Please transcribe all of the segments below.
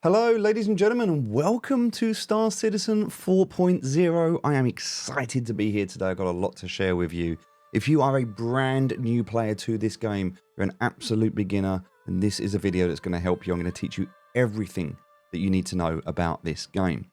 Hello, ladies and gentlemen, and welcome to Star Citizen 4.0. I am excited to be here today. I've got a lot to share with you. If you are a brand new player to this game, you're an absolute beginner, and this is a video that's going to help you. I'm going to teach you everything that you need to know about this game.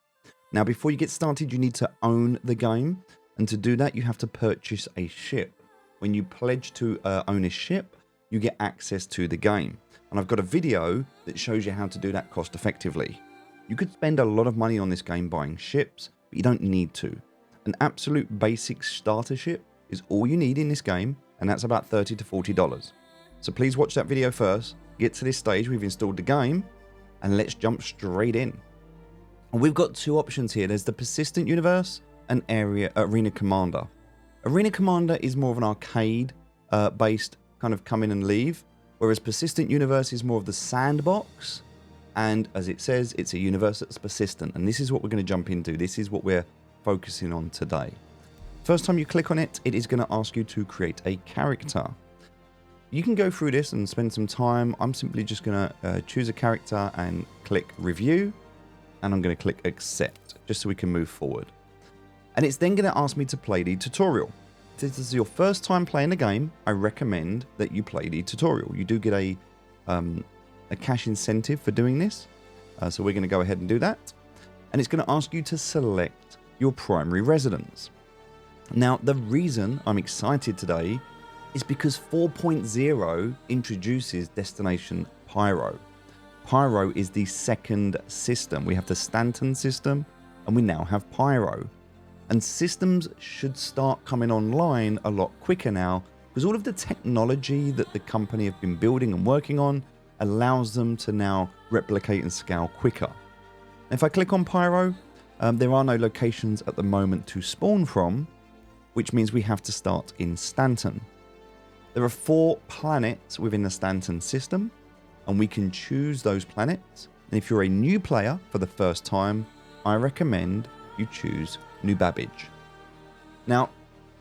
Now, before you get started, you need to own the game, and to do that, you have to purchase a ship. When you pledge to own a ship, you get access to the game. And I've got a video that shows you how to do that cost effectively. You could spend a lot of money on this game buying ships, but you don't need to. An absolute basic starter ship is all you need in this game, and that's about $30 to $40. So please watch that video first, get to this stage, we've installed the game, and let's jump straight in. And we've got two options here. There's the Persistent Universe and Arena Commander. Arena Commander is more of an arcade based kind of come in and leave, whereas Persistent Universe is more of the sandbox, and as it says, it's a universe that's persistent, and this is what we're going to jump into. This is what we're focusing on today. First time you click on it, it is going to ask you to create a character. You can go through this and spend some time. I'm simply just going to choose a character and click Review, and I'm going to click Accept, just so we can move forward. And it's then going to ask me to play the tutorial. If this is your first time playing the game, I recommend that you play the tutorial. You do get a cash incentive for doing this. So we're going to go ahead and do that. And it's going to ask you to select your primary residence. Now, the reason I'm excited today is because 4.0 introduces Destination Pyro. Pyro is the second system. We have the Stanton system, and we now have Pyro. And systems should start coming online a lot quicker now, because all of the technology that the company have been building and working on allows them to now replicate and scale quicker. If I click on Pyro, there are no locations at the moment to spawn from, which means we have to start in Stanton. There are 4 planets within the Stanton system, and we can choose those planets. And if you're a new player for the first time, I recommend you choose New Babbage. Now,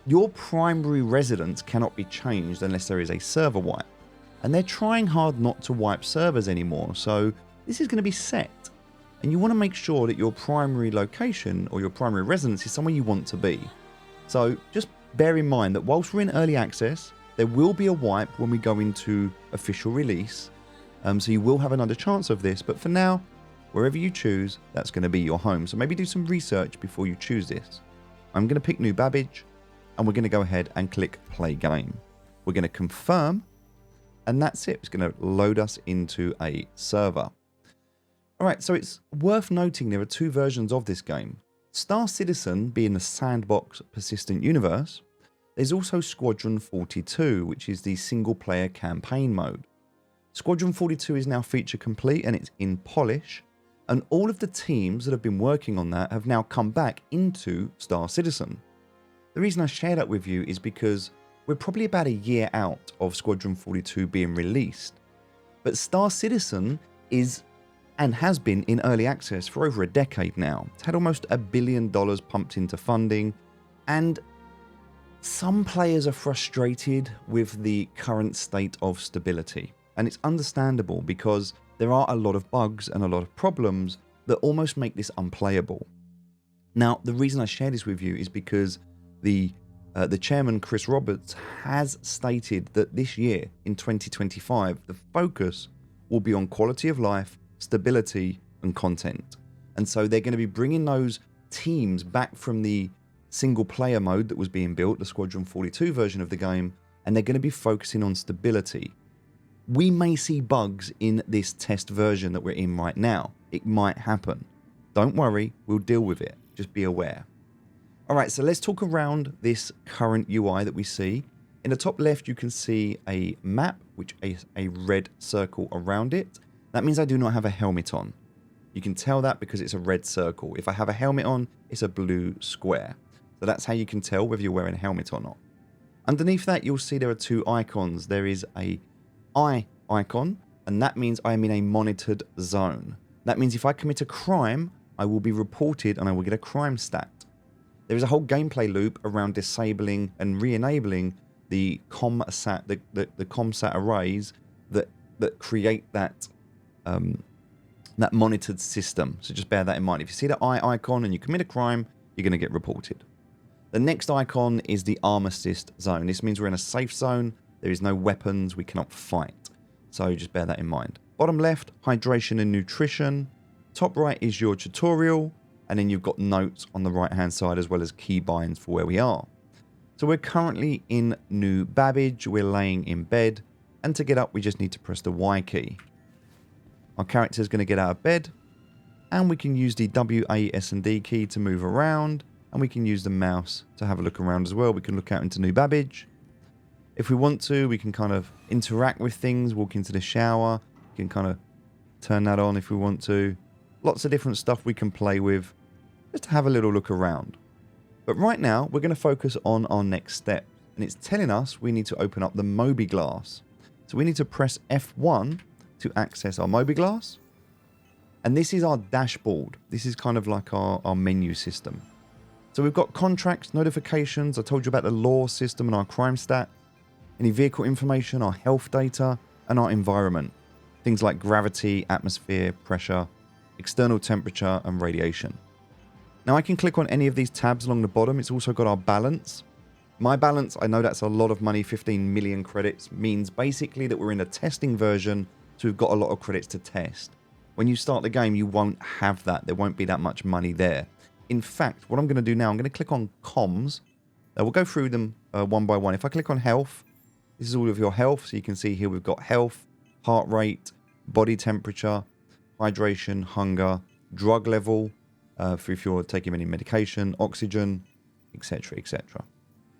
your primary residence cannot be changed unless there is a server wipe, and they're trying hard not to wipe servers anymore, so this is going to be set, and you want to make sure that your primary location or your primary residence is somewhere you want to be. So just bear in mind that whilst we're in early access, there will be a wipe when we go into official release, so you will have another chance of this, but for now, wherever you choose, that's going to be your home. So maybe do some research before you choose this. I'm going to pick New Babbage, and we're going to go ahead and click Play Game. We're going to confirm, and that's it. It's going to load us into a server. All right, so it's worth noting there are 2 versions of this game. Star Citizen being the sandbox persistent universe. There's also Squadron 42, which is the single-player campaign mode. Squadron 42 is now feature complete, and it's in polish. And all of the teams that have been working on that have now come back into Star Citizen. The reason I share that with you is because we're probably about a year out of Squadron 42 being released. But Star Citizen is and has been in early access for over a decade now. It's had almost $1 billion pumped into funding, and some players are frustrated with the current state of stability. And it's understandable because there are a lot of bugs and a lot of problems that almost make this unplayable. Now, the reason I share this with you is because the chairman, Chris Roberts, has stated that this year, in 2025, the focus will be on quality of life, stability, and content. And so they're going to be bringing those teams back from the single-player mode that was being built, the Squadron 42 version of the game, and they're going to be focusing on stability. We may see bugs in this test version that we're in right now. It might happen. Don't worry, we'll deal with it. Just be aware. All right, so let's talk around this current UI that we see. In the top left, you can see a map, which is a red circle around it. That means I do not have a helmet on. You can tell that because it's a red circle. If I have a helmet on, it's a blue square. So that's how you can tell whether you're wearing a helmet or not. Underneath that, you'll see there are 2 icons. There is a eye icon, and that means I am in a monitored zone. That means if I commit a crime, I will be reported and I will get a crime stat. There is a whole gameplay loop around disabling and re-enabling the ComSat, the ComSat arrays that create that that monitored system. So just bear that in mind. If you see the eye icon and you commit a crime, you're going to get reported. The next icon is the armistice zone. This means we're in a safe zone. There is no weapons. We cannot fight. So just bear that in mind. Bottom left, hydration and nutrition. Top right is your tutorial. And then you've got notes on the right hand side as well as key binds for where we are. So we're currently in New Babbage. We're laying in bed. And to get up, we just need to press the Y key. Our character is going to get out of bed. And we can use the W, A, S, and D key to move around. And we can use the mouse to have a look around as well. We can look out into New Babbage. If we want to, we can kind of interact with things, walk into the shower. We can kind of turn that on if we want to. Lots of different stuff we can play with. Just to have a little look around. But right now, we're going to focus on our next step. And it's telling us we need to open up the Moby Glass. So we need to press F1 to access our Moby Glass. And this is our dashboard. This is kind of like our menu system. So we've got contracts, notifications. I told you about the law system and our crime stat. Any vehicle information, our health data, and our environment. Things like gravity, atmosphere, pressure, external temperature, and radiation. Now I can click on any of these tabs along the bottom. It's also got our balance. My balance, I know that's a lot of money, 15 million credits, means basically that we're in a testing version, so we've got a lot of credits to test. When you start the game, you won't have that. There won't be that much money there. In fact, what I'm going to do now, I'm going to click on comms. We'll go through them one by one. If I click on health, this is all of your health. So you can see here we've got health, heart rate, body temperature, hydration, hunger, drug level, for if you're taking any medication, oxygen, etc., etc.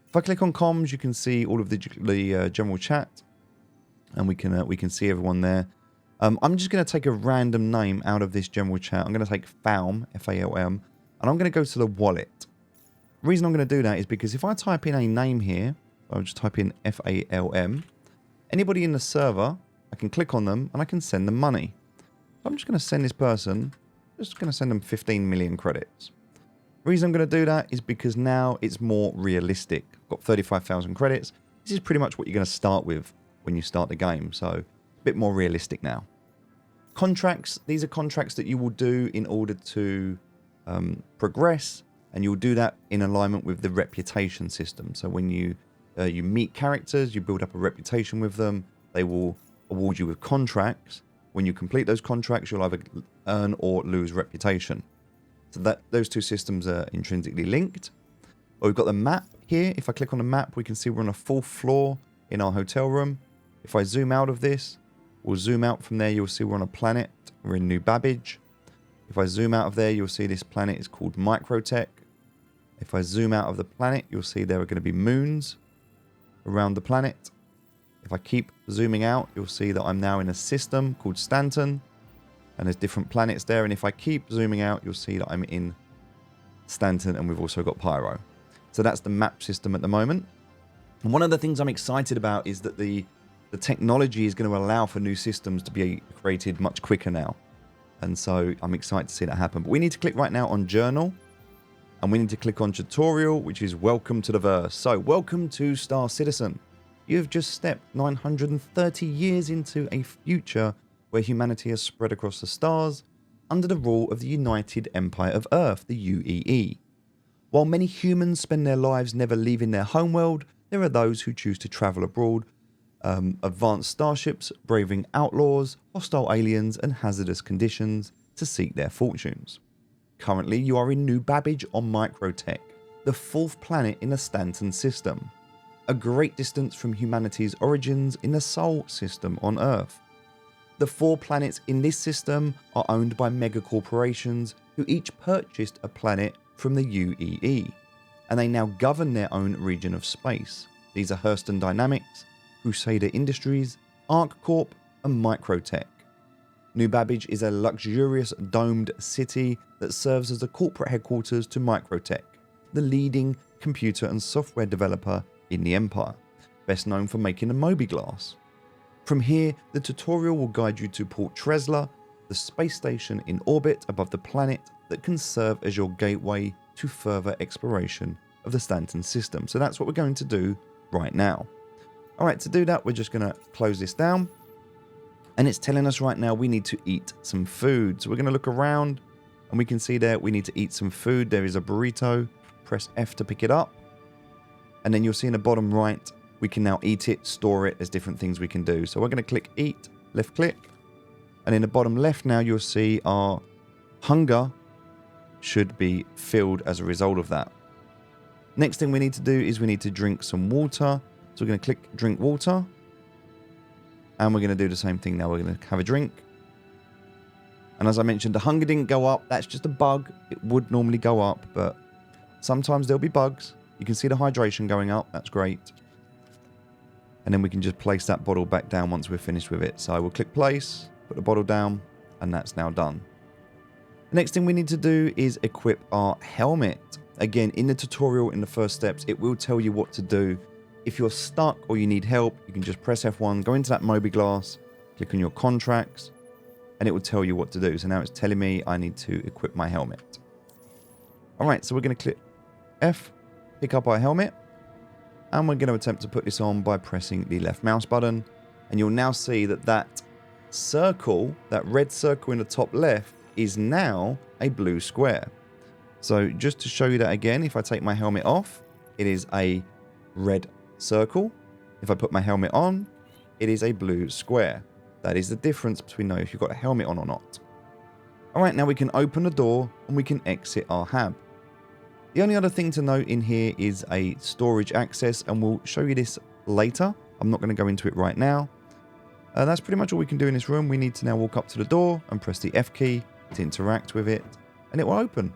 If I click on comms, you can see all of the general chat, and we can see everyone there. I'm just going to take a random name out of this general chat. I'm going to take Falm, F-A-L-M, and I'm going to go to the wallet. The reason I'm going to do that is because if I type in a name here, I'll just type in F-A-L-M, anybody in the server, I can click on them and I can send them money. So I'm just going to send this person, just going to send them 15 million credits. The reason I'm going to do that is because now it's more realistic. I've got 35,000 credits. This is pretty much what you're going to start with when you start the game. So a bit more realistic now. Contracts. These are contracts that you will do in order to progress. And you'll do that in alignment with the reputation system. So when you meet characters, you build up a reputation with them. They will award you with contracts. When you complete those contracts, you'll either earn or lose reputation. So that those two systems are intrinsically linked. We've got the map here. If I click on the map, we can see we're on a 4th floor in our hotel room. If I zoom out of this, we'll zoom out from there. You'll see we're on a planet. We're in New Babbage. If I zoom out of there, you'll see this planet is called Microtech. If I zoom out of the planet, you'll see there are going to be moons around the planet. If I keep zooming out, you'll see that I'm now in a system called Stanton. And there's different planets there. And if I keep zooming out, you'll see that I'm in Stanton and we've also got Pyro. So that's the map system at the moment. And one of the things I'm excited about is that the technology is going to allow for new systems to be created much quicker now. And so I'm excited to see that happen. But we need to click right now on Journal. And we need to click on Tutorial, which is Welcome to the Verse. So welcome to Star Citizen. You've just stepped 930 years into a future where humanity has spread across the stars under the rule of the United Empire of Earth, the UEE. While many humans spend their lives never leaving their homeworld, there are those who choose to travel abroad, advanced starships, braving outlaws, hostile aliens, and hazardous conditions to seek their fortunes. Currently, you are in New Babbage on Microtech, the 4th planet in the Stanton system, a great distance from humanity's origins in the Sol system on Earth. The 4 planets in this system are owned by mega corporations who each purchased a planet from the UEE, and they now govern their own region of space. These are Hurston Dynamics, Crusader Industries, Arc Corp, and Microtech. New Babbage is a luxurious domed city that serves as the corporate headquarters to Microtech, the leading computer and software developer in the Empire, best known for making the Moby Glass. From here, the tutorial will guide you to Port Tresla, the space station in orbit above the planet that can serve as your gateway to further exploration of the Stanton system. So that's what we're going to do right now. Alright, to do that, we're just going to close this down. And it's telling us right now we need to eat some food. So we're going to look around and we can see there we need to eat some food. There is a burrito. Press F to pick it up. And then you'll see in the bottom right, we can now eat it, store it. There's different things we can do. So we're going to click eat, left click. And in the bottom left now, you'll see our hunger should be filled as a result of that. Next thing we need to do is we need to drink some water. So we're going to click drink water. And we're going to do the same thing now. We're going to have a drink. And as I mentioned, the hunger didn't go up. That's just a bug. It would normally go up, but sometimes there'll be bugs. You can see the hydration going up. That's great. And then we can just place that bottle back down once we're finished with it. So we'll click place, put the bottle down, and that's now done. The next thing we need to do is equip our helmet. Again, in the tutorial, in the first steps, it will tell you what to do. If you're stuck or you need help, you can just press F1, go into that Mobi-Glass, click on your contracts, and it will tell you what to do. So now it's telling me I need to equip my helmet. All right, so we're going to click F, pick up our helmet, and we're going to attempt to put this on by pressing the left mouse button. And you'll now see that that circle, that red circle in the top left, is now a blue square. So just to show you that again, if I take my helmet off, it is a red circle. If I put my helmet on, it is a blue square. That is the difference between knowing if you've got a helmet on or not. All right, now we can open the door and we can exit our hab. The only other thing to note in here is a storage access, and we'll show you this later. I'm not going to go into it right now. That's pretty much all we can do in this room. We need to now walk up to the door and press the F key to interact with it, and it will open.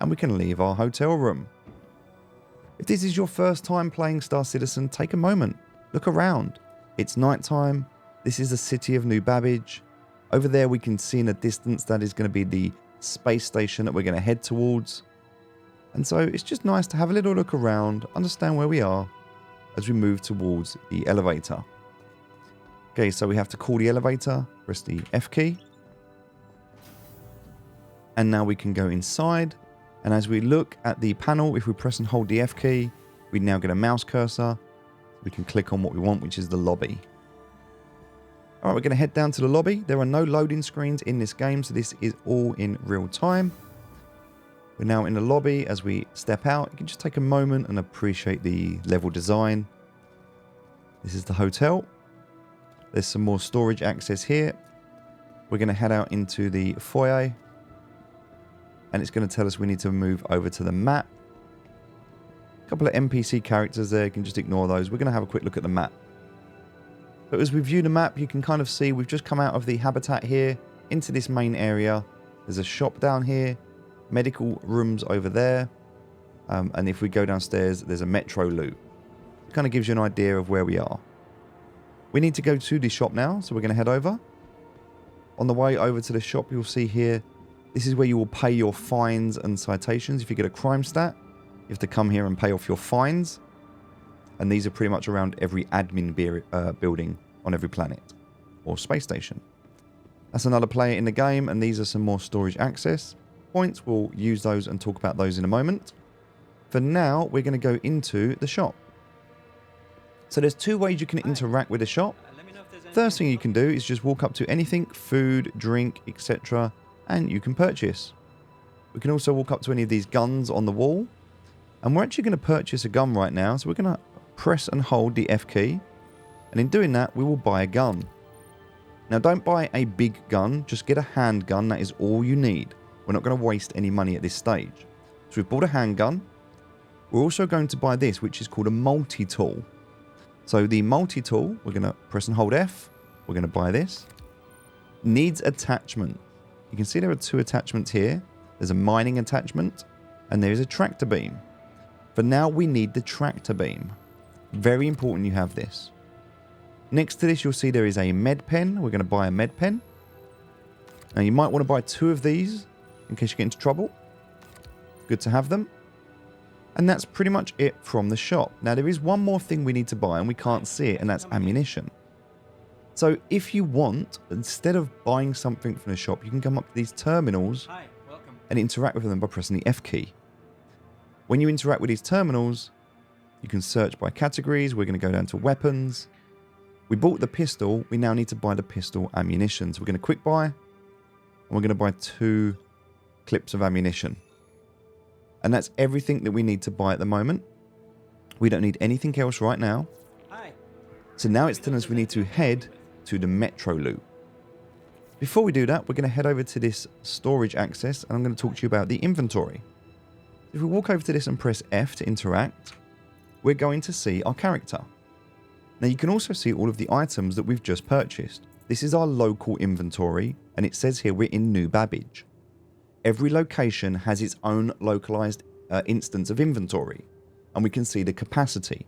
And we can leave our hotel room. If this is your first time playing Star Citizen, take a moment. Look around. It's nighttime. This is the city of New Babbage. Over there we can see in the distance that is going to be the space station that we're going to head towards. And so it's just nice to have a little look around, understand where we are as we move towards the elevator. Okay, so we have to call the elevator, press the F key. And now we can go inside. And as we look at the panel, if we press and hold the F key, we now get a mouse cursor. We can click on what we want, which is the lobby. All right, we're going to head down to the lobby. There are no loading screens in this game, so this is all in real time. We're now in the lobby. As we step out, you can just take a moment and appreciate the level design. This is the hotel. There's some more storage access here. We're going to head out into the foyer. And it's going to tell us we need to move over to the map. A couple of NPC characters there. You can just ignore those. We're going to have a quick look at the map. But as we view the map, you can kind of see we've just come out of the habitat here into this main area. There's a shop down here. Medical rooms over there. And if we go downstairs, there's a metro loop. It kind of gives you an idea of where we are. We need to go to the shop now, so we're going to head over. On the way over to the shop, you'll see here, this is where you will pay your fines and citations. If you get a crime stat, you have to come here and pay off your fines. And these are pretty much around every admin building on every planet or space station. That's another player in the game, and these are some more storage access points. We'll use those and talk about those in a moment. For now, we're going to go into the shop. So there's two ways you can interact with the shop. First thing you can do is just walk up to anything, food, drink, etc., and you can purchase. We can also walk up to any of these guns on the wall, and we're actually going to purchase a gun right now. So we're going to press and hold the F key, and in doing that, we will buy a gun. Now, don't buy a big gun, just get a handgun. That is all you need. We're not going to waste any money at this stage. So we've bought a handgun. We're also going to buy this, which is called a multi-tool. So the multi-tool, we're going to press and hold F. We're going to buy this. Needs attachment. You can see there are two attachments here. There's a mining attachment, and there is a tractor beam. For now, we need the tractor beam. Very important you have this. Next to this, you'll see there is a med pen. We're going to buy a med pen. Now, you might want to buy two of these in case you get into trouble. Good to have them. And that's pretty much it from the shop. Now, there is one more thing we need to buy, and we can't see it, and that's ammunition. So if you want, instead of buying something from the shop, you can come up to these terminals and interact with them by pressing the F key. When you interact with these terminals, you can search by categories. We're going to go down to weapons. We bought the pistol. We now need to buy the pistol ammunition. So we're going to quick buy. And we're going to buy 2 clips of ammunition. And that's everything that we need to buy at the moment. We don't need anything else right now. So now it's telling us we need to head to the metro loop. Before we do that, we're going to head over to this storage access, and I'm going to talk to you about the inventory. If we walk over to this and press F to interact, we're going to see our character. Now you can also see all of the items that we've just purchased. This is our local inventory, and it says here we're in New Babbage. Every location has its own localized instance of inventory, and we can see the capacity.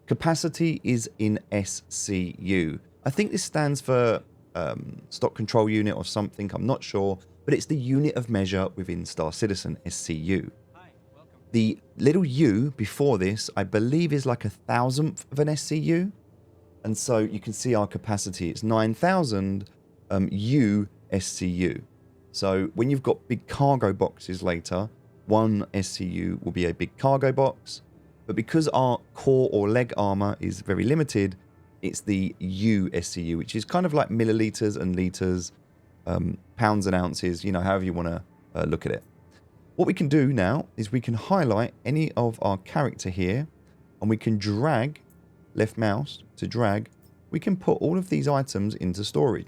Capacity is in SCU. I think this stands for stock control unit or something, I'm not sure, but it's the unit of measure within Star Citizen, SCU. The little U before this, I believe, is like 1,000th of an SCU, and so you can see our capacity. It's 9,000 U SCU. So when you've got big cargo boxes later, 1 SCU will be a big cargo box, but because our core or leg armor is very limited, it's the U SCU, which is kind of like milliliters and liters, pounds and ounces, you know, however you want to look at it. What we can do now is we can highlight any of our character here, and we can drag, left mouse to drag, we can put all of these items into storage.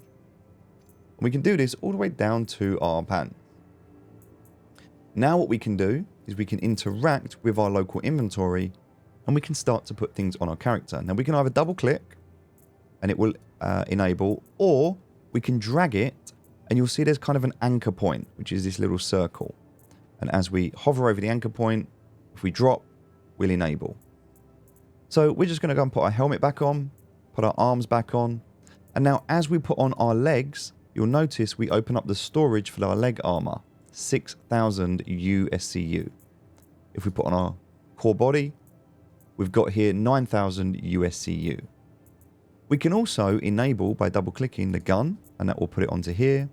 And we can do this all the way down to our pants. Now what we can do is we can interact with our local inventory, and we can start to put things on our character. Now we can either double click and it will enable, or we can drag it and you'll see there's kind of an anchor point, which is this little circle. And as we hover over the anchor point, if we drop, we'll enable. So we're just going to go and put our helmet back on, put our arms back on. And now as we put on our legs, you'll notice we open up the storage for our leg armor, 6,000 USCU. If we put on our core body, we've got here 9,000 USCU. We can also enable by double clicking the gun, and that will put it onto here.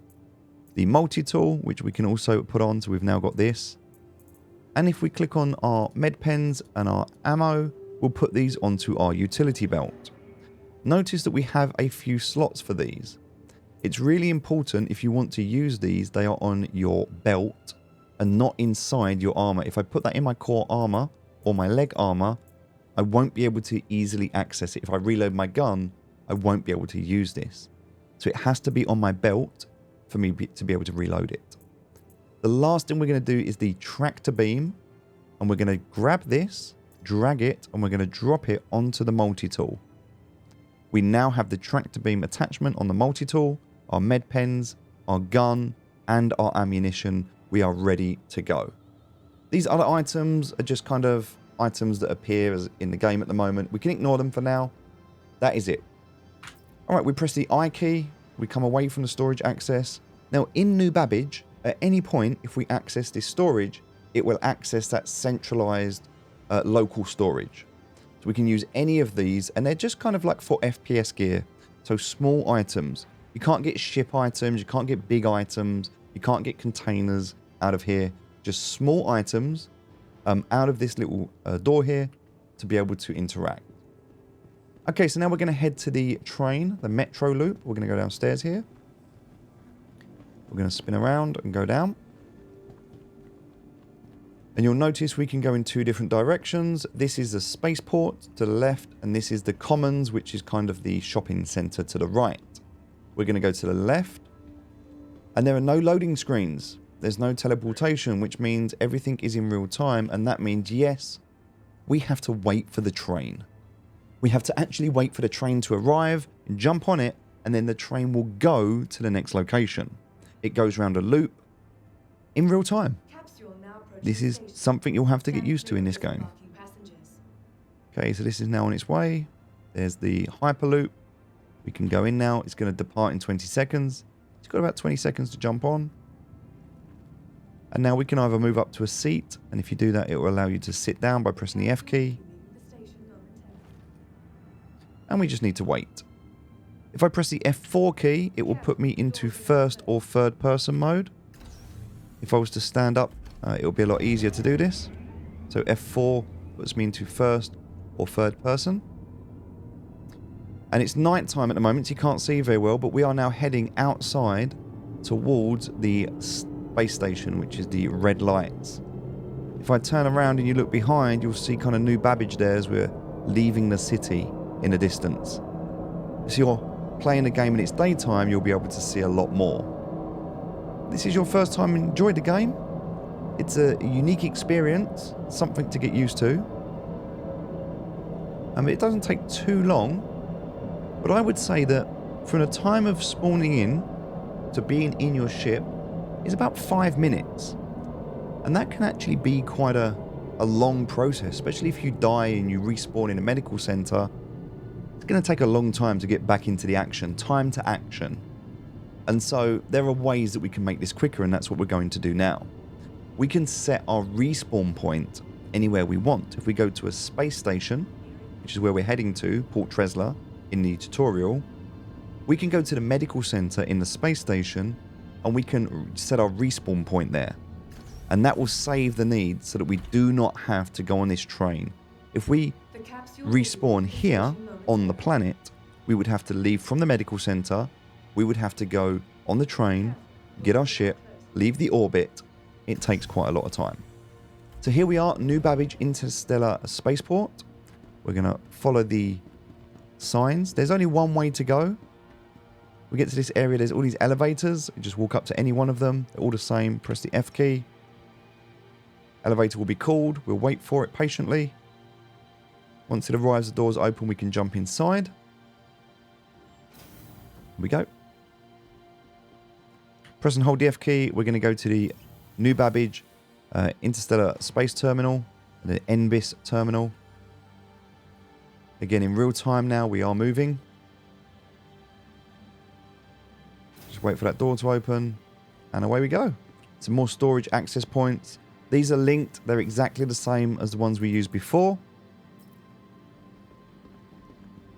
The multi-tool, which we can also put on, so we've now got this. And if we click on our med pens and our ammo, we'll put these onto our utility belt. Notice that we have a few slots for these. It's really important if you want to use these, they are on your belt and not inside your armor. If I put that in my core armor or my leg armor, I won't be able to easily access it. If I reload my gun, I won't be able to use this. So it has to be on my belt for me to be able to reload it. The last thing we're going to do is the tractor beam, and we're going to grab this, drag it, and we're going to drop it onto the multi-tool. We now have the tractor beam attachment on the multi-tool, our med pens, our gun, and our ammunition. We are ready to go. These other items are just kind of items that appear as in the game at the moment. We can ignore them for now. That is it. All right, we press the I key. We come away from the storage access. Now in New Babbage, at any point, if we access this storage, it will access that centralized local storage. So we can use any of these, and they're just kind of like for FPS gear. So small items. You can't get ship items, you can't get big items, you can't get containers out of here. Just small items out of this little door here to be able to interact. Okay, so now we're going to head to the train, the metro loop. We're going to go downstairs here. We're going to spin around and go down. And you'll notice we can go in 2 different directions. This is the spaceport to the left, and this is the commons, which is kind of the shopping center to the right. We're going to go to the left, and there are no loading screens. There's no teleportation, which means everything is in real time, and that means, yes, we have to wait for the train. We have to actually wait for the train to arrive, jump on it, and then the train will go to the next location. It goes around a loop in real time. This is something you'll have to get used to in this game. Okay, so this is now on its way. There's the Hyperloop. We can go in now. It's going to depart in 20 seconds. It's got about 20 seconds to jump on. And now we can either move up to a seat, and if you do that, it will allow you to sit down by pressing the F key. And we just need to wait. If I press the F4 key, it will put me into first or third person mode. If I was to stand up, it will be a lot easier to do this. So F4 puts me into first or third person. And it's night time at the moment, so you can't see very well, but we are now heading outside towards the space station, which is the red lights. If I turn around and you look behind, you'll see kind of New Babbage there as we're leaving the city in the distance. If you're playing the game in its daytime, you'll be able to see a lot more. This is your first time enjoying the game. It's a unique experience, something to get used to. It doesn't take too long, but I would say that from the time of spawning in to being in your ship is about 5 minutes. And that can actually be quite a long process, especially if you die and you respawn in a medical center. It's going to take a long time to get back into the action, time to action. And so there are ways that we can make this quicker, and that's what we're going to do now. We can set our respawn point anywhere we want. If we go to a space station, which is where we're heading to, Port Tresla, in the tutorial, we can go to the medical center in the space station and we can set our respawn point there. And that will save the need so that we do not have to go on this train. If we respawn here on the planet, we would have to leave from the medical center, we would have to go on the train, get our ship, leave the orbit. It takes quite a lot of time. So here we are, New Babbage Interstellar Spaceport. We're going to follow the signs. There's only one way to go. We get to this area, there's all these elevators. You just walk up to any one of them. They're all the same. Press the F key. Elevator will be called. We'll wait for it patiently. Once it arrives, the doors open, we can jump inside. Here we go. Press and hold the F key. We're going to go to the New Babbage Interstellar Space Terminal, the NBIS terminal. Again, in real time now, we are moving. Just wait for that door to open, and away we go. Some more storage access points. These are linked. They're exactly the same as the ones we used before.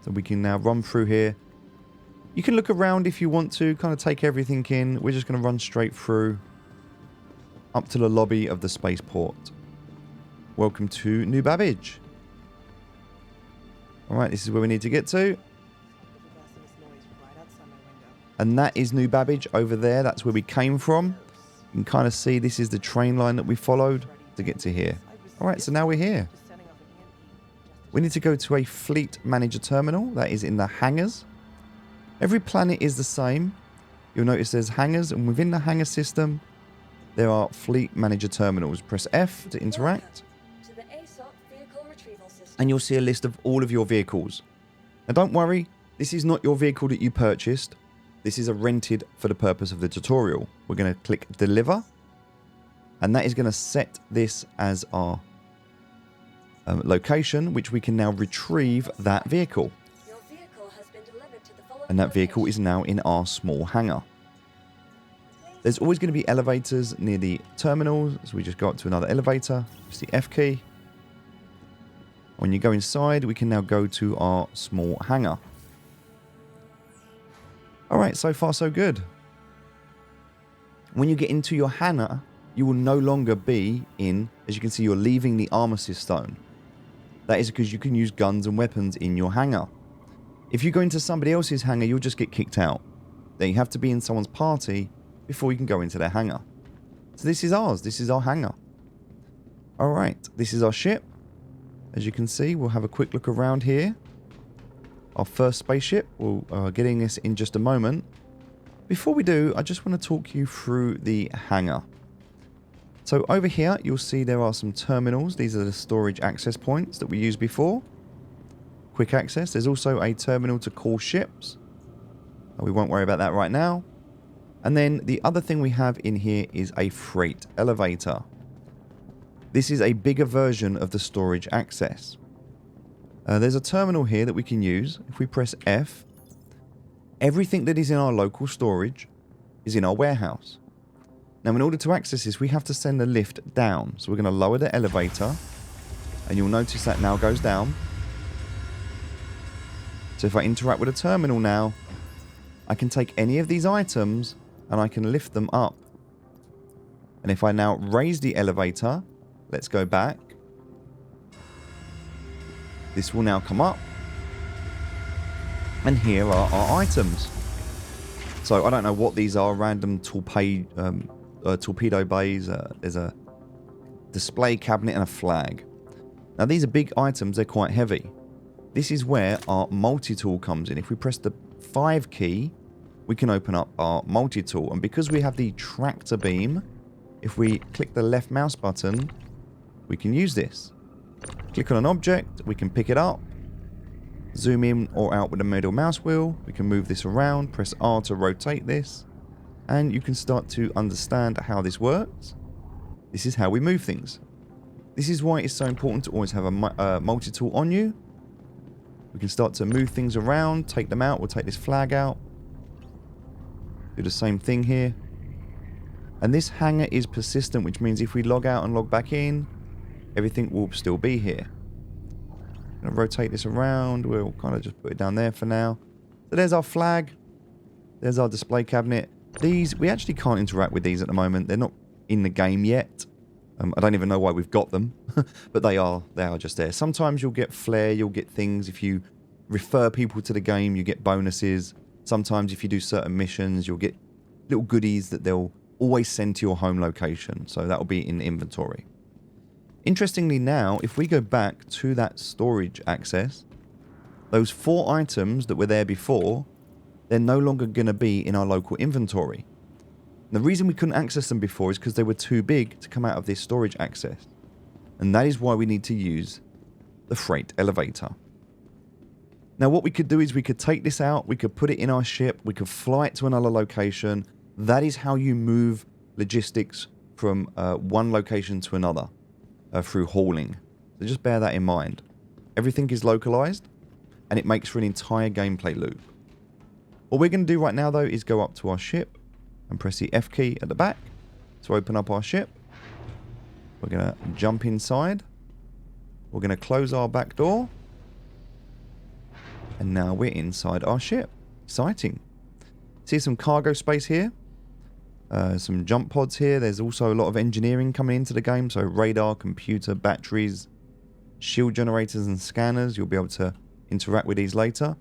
So we can now run through here. You can look around if you want to, kind of take everything in. We're just going to run straight through up to the lobby of the spaceport. Welcome to New Babbage. Alright, this is where we need to get to. And that is New Babbage over there. That's where we came from. You can kind of see this is the train line that we followed to get to here. Alright, so now we're here. We need to go to a fleet manager terminal. That is in the hangars. Every planet is the same. You'll notice there's hangars, and within the hangar system, there are fleet manager terminals. Press F to interact. And you'll see a list of all of your vehicles. Now don't worry, this is not your vehicle that you purchased. This is a rented for the purpose of the tutorial. We're going to click deliver. And that is going to set this as our location, which we can now retrieve that vehicle. And that vehicle is now in our small hangar. There's always going to be elevators near the terminals, so we just go up to another elevator. It's the F key. When you go inside, we can now go to our small hangar. Alright, so far so good. When you get into your hangar, you will no longer be in, as you can see, you're leaving the armistice zone. That is because you can use guns and weapons in your hangar. If you go into somebody else's hangar, you'll just get kicked out. Then you have to be in someone's party before you can go into their hangar. So this is ours. This is our hangar. Alright, this is our ship. As you can see, we'll have a quick look around here. Our first spaceship. We'll getting this in just a moment. Before we do, I just want to talk you through the hangar. So over here, you'll see there are some terminals. These are the storage access points that we used before. Quick access. There's also a terminal to call ships. We won't worry about that right now. And then the other thing we have in here is a freight elevator. This is a bigger version of the storage access. There's a terminal here that we can use. If we press F, everything that is in our local storage is in our warehouse. Now, in order to access this, we have to send the lift down. So we're going to lower the elevator, and you'll notice that now goes down. So if I interact with a terminal now, I can take any of these items and I can lift them up. And if I now raise the elevator, let's go back. This will now come up. And here are our items. So I don't know what these are. Random torpedo bays. There's a display cabinet and a flag. Now these are big items. They're quite heavy. This is where our multi-tool comes in. If we press the 5 key, we can open up our multi-tool. And because we have the tractor beam, if we click the left mouse button, we can use this. Click on an object, we can pick it up, zoom in or out with the middle mouse wheel. We can move this around, press R to rotate this, and you can start to understand how this works. This is how we move things. This is why it's so important to always have a multi-tool on you. We can start to move things around, take them out. We'll take this flag out. Do the same thing here. And this hanger is persistent, which means if we log out and log back in, everything will still be here. I'm going to rotate this around. We'll kind of just put it down there for now. So there's our flag. There's our display cabinet. These, we actually can't interact with these at the moment. They're not in the game yet. I don't even know why we've got them, but they are just there. Sometimes you'll get flair, you'll get things. If you refer people to the game, you get bonuses. Sometimes if you do certain missions, you'll get little goodies that they'll always send to your home location. So that'll be in the inventory. Interestingly now, if we go back to that storage access, those 4 items that were there before, they're no longer going to be in our local inventory. And the reason we couldn't access them before is because they were too big to come out of this storage access. And that is why we need to use the freight elevator. Now what we could do is we could take this out, we could put it in our ship, we could fly it to another location. That is how you move logistics from one location to another through hauling. So just bear that in mind. Everything is localized and it makes for an entire gameplay loop. What we're going to do right now though is go up to our ship and press the F key at the back to open up our ship. We're going to jump inside. We're going to close our back door. And now we're inside our ship. Exciting. See some cargo space here. Some jump pods here. There's also a lot of engineering coming into the game. So radar, computer, batteries, shield generators and scanners. You'll be able to interact with these later.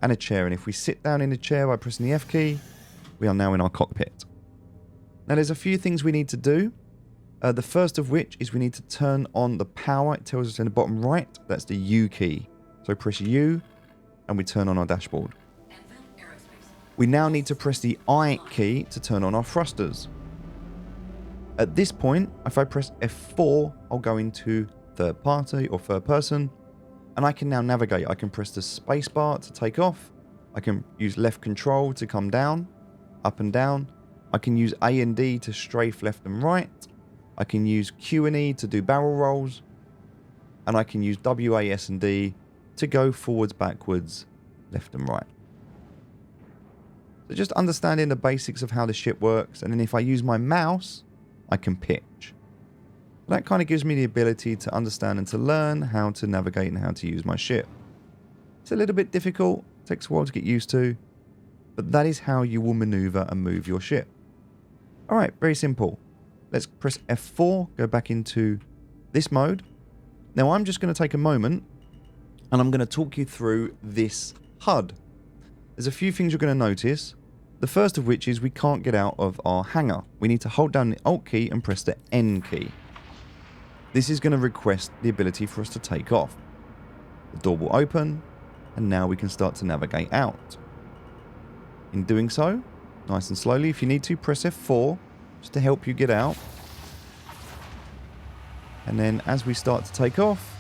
And a chair. And if we sit down in the chair by pressing the F key, we are now in our cockpit. Now there's a few things we need to do. The first of which is we need to turn on the power. It tells us in the bottom right. That's the U key. So press U and we turn on our dashboard. We now need to press the I key to turn on our thrusters. At this point, if I press F4, I'll go into third party or third person. And I can now navigate. I can press the space bar to take off. I can use left control to come down, up and down. I can use A and D to strafe left and right. I can use Q and E to do barrel rolls. And I can use W, A, S and D to go forwards, backwards, left and right. So just understanding the basics of how the ship works. And then if I use my mouse, I can pitch. That kind of gives me the ability to understand and to learn how to navigate and how to use my ship. It's a little bit difficult. Takes a while to get used to. But that is how you will maneuver and move your ship. Alright, very simple. Let's press F4, go back into this mode. Now I'm just going to take a moment and I'm going to talk you through this HUD. There's a few things you're going to notice. The first of which is we can't get out of our hangar. We need to hold down the Alt key and press the N key. This is going to request the ability for us to take off. The door will open and now we can start to navigate out. In doing so, nice and slowly, if you need to, press F4 just to help you get out. And then as we start to take off,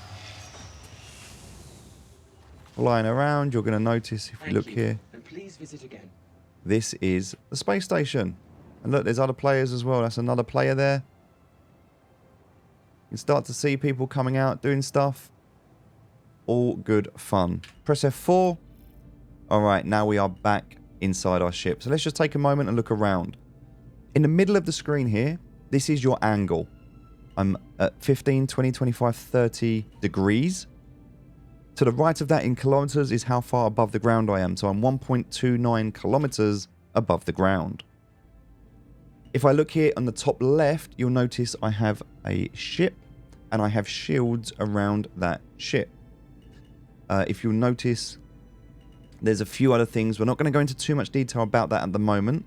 flying around, you're going to notice, if we look here, and please visit again. This is the space station. And look, there's other players as well. That's another player there. You can start to see people coming out, doing stuff. All good fun. Press F4. Alright, now we are back inside our ship. So let's just take a moment and look around. In the middle of the screen here, this is your angle. I'm at 15, 20, 25, 30 degrees. To the right of that in kilometers is how far above the ground I am. So I'm 1.29 kilometers above the ground. If I look here on the top left, you'll notice I have a ship and I have shields around that ship. If you'll notice There's a few other things. We're not going to go into too much detail about that at the moment,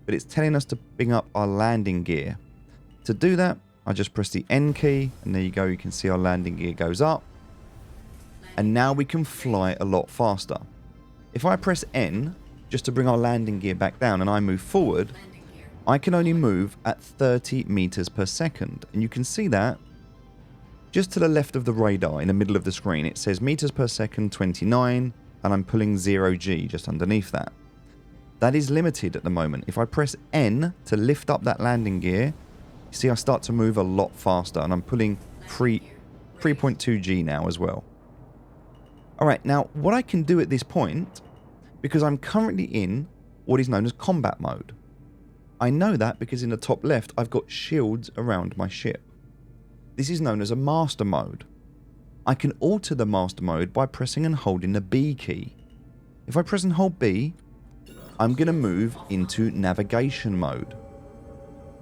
but it's telling us to bring up our landing gear. To do that, I just press the N key, and there you go. You can see our landing gear goes up. And now we can fly a lot faster. If I press N, just to bring our landing gear back down, and I move forward, I can only move at 30 meters per second. And you can see that just to the left of the radar in the middle of the screen. It says meters per second 29, and I'm pulling 0G just underneath that. That is limited at the moment. If I press N to lift up that landing gear, you see I start to move a lot faster, and I'm pulling 3.2G now as well. Alright, now what I can do at this point, because I'm currently in what is known as combat mode. I know that because in the top left I've got shields around my ship. This is known as a master mode. I can alter the master mode by pressing and holding the B key. If I press and hold B, I'm going to move into navigation mode.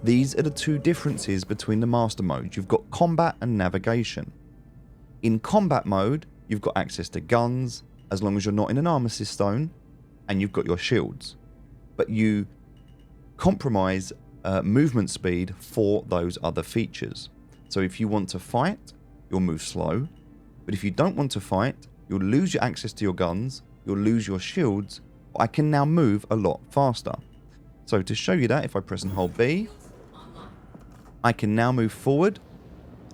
These are the two differences between the master modes. You've got combat and navigation. In combat mode, you've got access to guns, as long as you're not in an armistice zone, and you've got your shields. But you compromise movement speed for those other features. So if you want to fight, you'll move slow. But if you don't want to fight, you'll lose your access to your guns, you'll lose your shields, but I can now move a lot faster. So to show you that, if I press and hold B, I can now move forward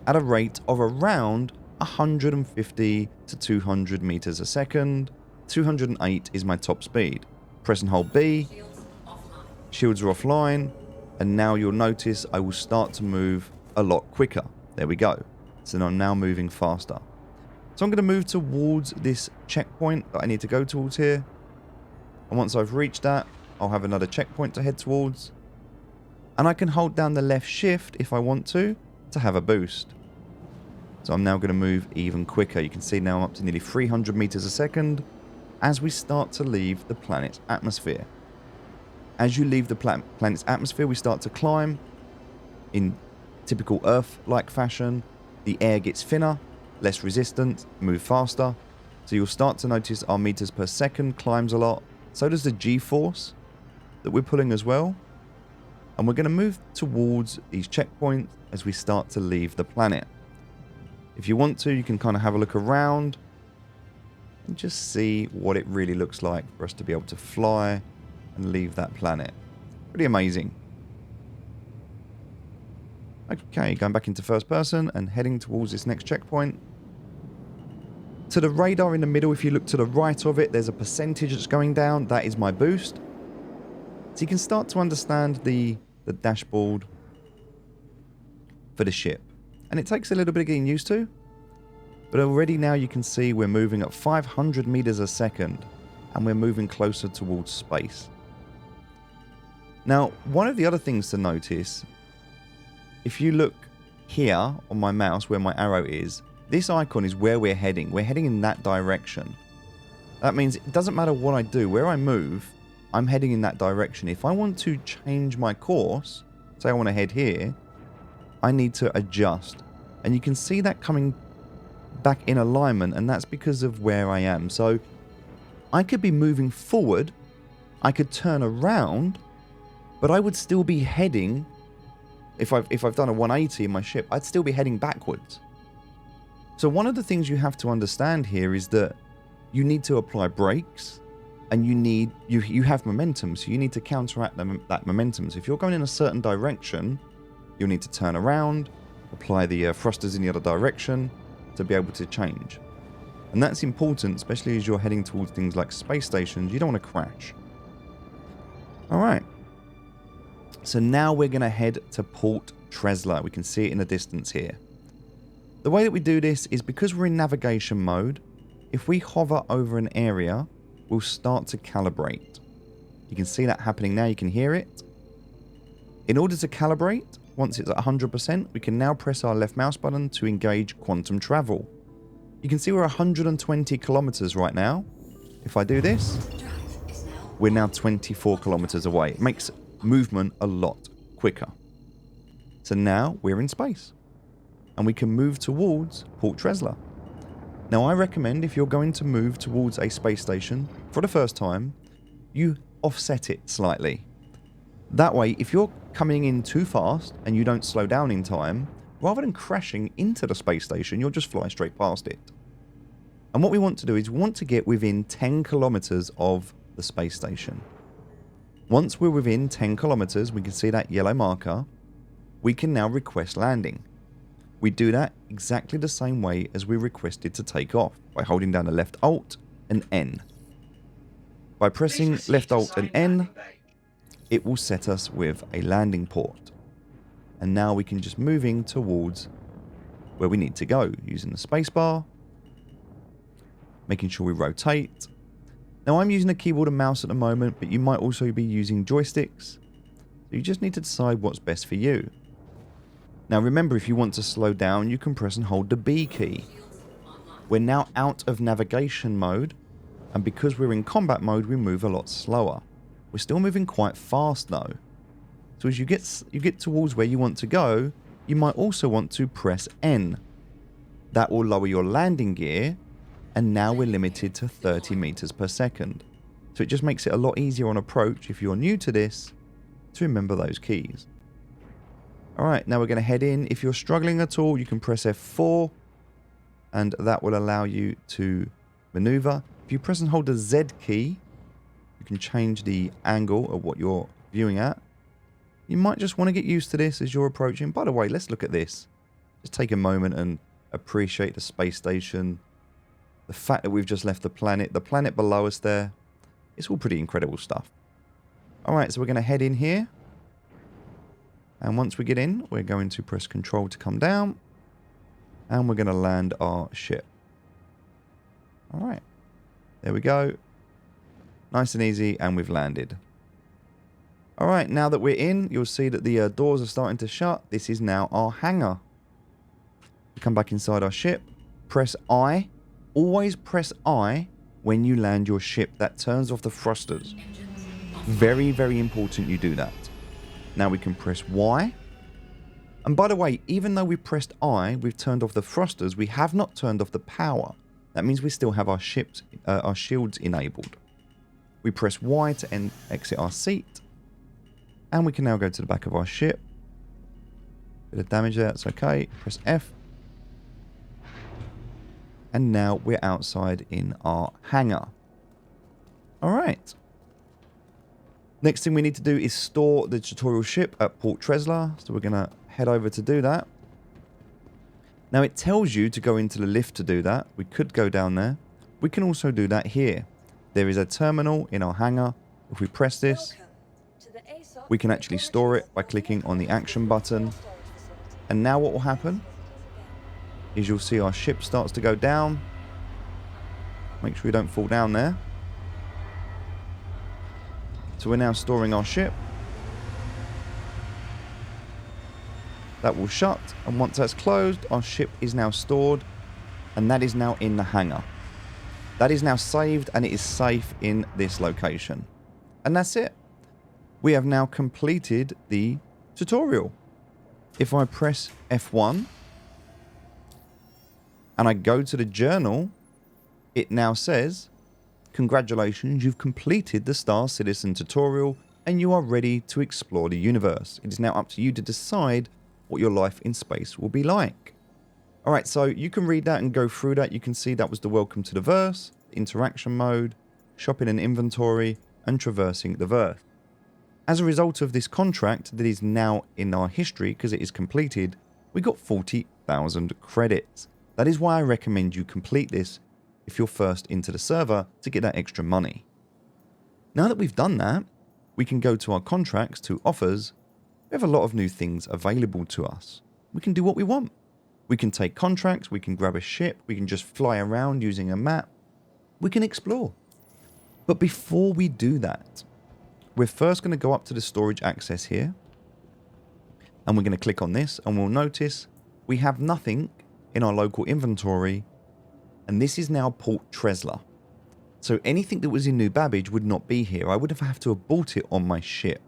at a rate of around 150 to 200 meters a second. 208 is my top speed. Press and hold B, shields are offline, and now you'll notice I will start to move a lot quicker. There we go. So I'm now moving faster. So I'm going to move towards this checkpoint that I need to go towards here. And once I've reached that, I'll have another checkpoint to head towards. And I can hold down the left shift if I want to have a boost. So I'm now going to move even quicker. You can see now I'm up to nearly 300 meters a second as we start to leave the planet's atmosphere. As you leave the planet's atmosphere, we start to climb in typical Earth-like fashion. The air gets thinner, less resistant, move faster. So you'll start to notice our meters per second climbs a lot. So does the G-force that we're pulling as well. And we're going to move towards these checkpoints as we start to leave the planet. If you want to, you can kind of have a look around and just see what it really looks like for us to be able to fly and leave that planet. Pretty amazing. Okay, going back into first person and heading towards this next checkpoint. To the radar in the middle, if you look to the right of it, there's a percentage that's going down. That is my boost. So you can start to understand the dashboard for the ship. And it takes a little bit of getting used to. But already now you can see we're moving at 500 meters a second. And we're moving closer towards space. Now, one of the other things to notice, if you look here on my mouse where my arrow is, this icon is where we're heading. We're heading in that direction. That means it doesn't matter what I do, where I move, I'm heading in that direction. If I want to change my course, say I want to head here, I need to adjust. And you can see that coming back in alignment, and that's because of where I am. So I could be moving forward, I could turn around, but I would still be heading, if I've done a 180 in my ship, I'd still be heading backwards. So one of the things you have to understand here is that you need to apply brakes, and you have momentum, so you need to counteract that momentum. So if you're going in a certain direction, you'll need to turn around, apply the thrusters in the other direction to be able to change. And that's important, especially as you're heading towards things like space stations. You don't want to crash. Alright. So now we're going to head to Port Tresla. We can see it in the distance here. The way that we do this is because we're in navigation mode, if we hover over an area, we'll start to calibrate. You can see that happening now. You can hear it. In order to calibrate, once it's at 100%, we can now press our left mouse button to engage quantum travel. You can see we're 120 kilometers right now. If I do this, we're now 24 kilometers away. It makes movement a lot quicker. So now we're in space. And we can move towards Port Tresla. Now I recommend if you're going to move towards a space station for the first time, you offset it slightly. That way, if you're coming in too fast and you don't slow down in time, rather than crashing into the space station, you'll just fly straight past it. And what we want to do is we want to get within 10 kilometers of the space station. Once we're within 10 kilometers, we can see that yellow marker, we can now request landing. We do that exactly the same way as we requested to take off, by holding down the left Alt and N. By pressing left Alt and N, it will set us with a landing port. And now we can just moving towards where we need to go, using the spacebar, making sure we rotate. Now I'm using a keyboard and mouse at the moment, but you might also be using joysticks. So you just need to decide what's best for you. Now remember, if you want to slow down, you can press and hold the B key. We're now out of navigation mode, and because we're in combat mode, we move a lot slower. We're still moving quite fast though. So as you get towards where you want to go, you might also want to press N. That will lower your landing gear, and now we're limited to 30 meters per second. So it just makes it a lot easier on approach if you're new to this to remember those keys. Alright, now we're going to head in. If you're struggling at all, you can press F4 and that will allow you to maneuver. If you press and hold the Z key, you can change the angle of what you're viewing at. You might just want to get used to this as you're approaching. By the way, let's look at this. Just take a moment and appreciate the space station. The fact that we've just left the planet below us there. It's all pretty incredible stuff. Alright, so we're going to head in here. And once we get in, we're going to press Control to come down. And we're going to land our ship. Alright. There we go. Nice and easy, and we've landed. Alright, now that we're in, you'll see that the doors are starting to shut. This is now our hangar. Come back inside our ship. Press I. Always press I when you land your ship. That turns off the thrusters. Very, very important you do that. Now we can press Y. And by the way, even though we pressed I, we've turned off the thrusters, we have not turned off the power. That means we still have our shields enabled. We press Y to exit our seat. And we can now go to the back of our ship. Bit of damage there, that's okay. Press F. And now we're outside in our hangar. Alright. Next thing we need to do is store the tutorial ship at Port Tresla. So we're going to head over to do that. Now it tells you to go into the lift to do that. We could go down there. We can also do that here. There is a terminal in our hangar. If we press this, we can actually store it by clicking on the action button. And now what will happen is you'll see our ship starts to go down. Make sure we don't fall down there. So we're now storing our ship. That will shut, and once that's closed, our ship is now stored, and that is now in the hangar. That is now saved, and it is safe in this location. And that's it. We have now completed the tutorial. If I press F1, and I go to the journal, it now says, congratulations, you've completed the Star Citizen tutorial and you are ready to explore the universe. It is now up to you to decide what your life in space will be like. Alright, so you can read that and go through that. You can see that was the welcome to the verse, interaction mode, shopping and inventory, and traversing the verse. As a result of this contract that is now in our history, because it is completed, we got 40,000 credits. That is why I recommend you complete this if you're first into the server to get that extra money. Now that we've done that, we can go to our contracts, to offers. We have a lot of new things available to us. We can do what we want. We can take contracts, we can grab a ship, we can just fly around using a map. We can explore. But before we do that, we're first going to go up to the storage access here. And we're going to click on this, and we'll notice we have nothing in our local inventory. And this is now Port Tresla. So anything that was in New Babbage would not be here. I would have to have bought it on my ship.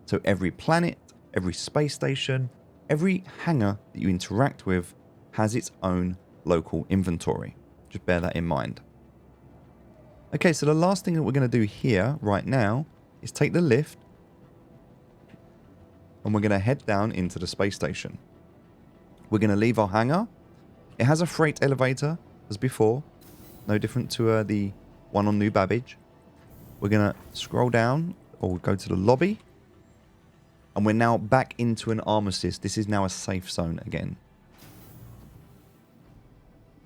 So every planet, every space station, every hangar that you interact with has its own local inventory. Just bear that in mind. Okay, so the last thing that we're going to do here right now is take the lift and we're going to head down into the space station. We're going to leave our hangar. It has a freight elevator as before, no different to the one on New Babbage. We're going to scroll down or go to the lobby and we're now back into an armistice. This is now a safe zone again.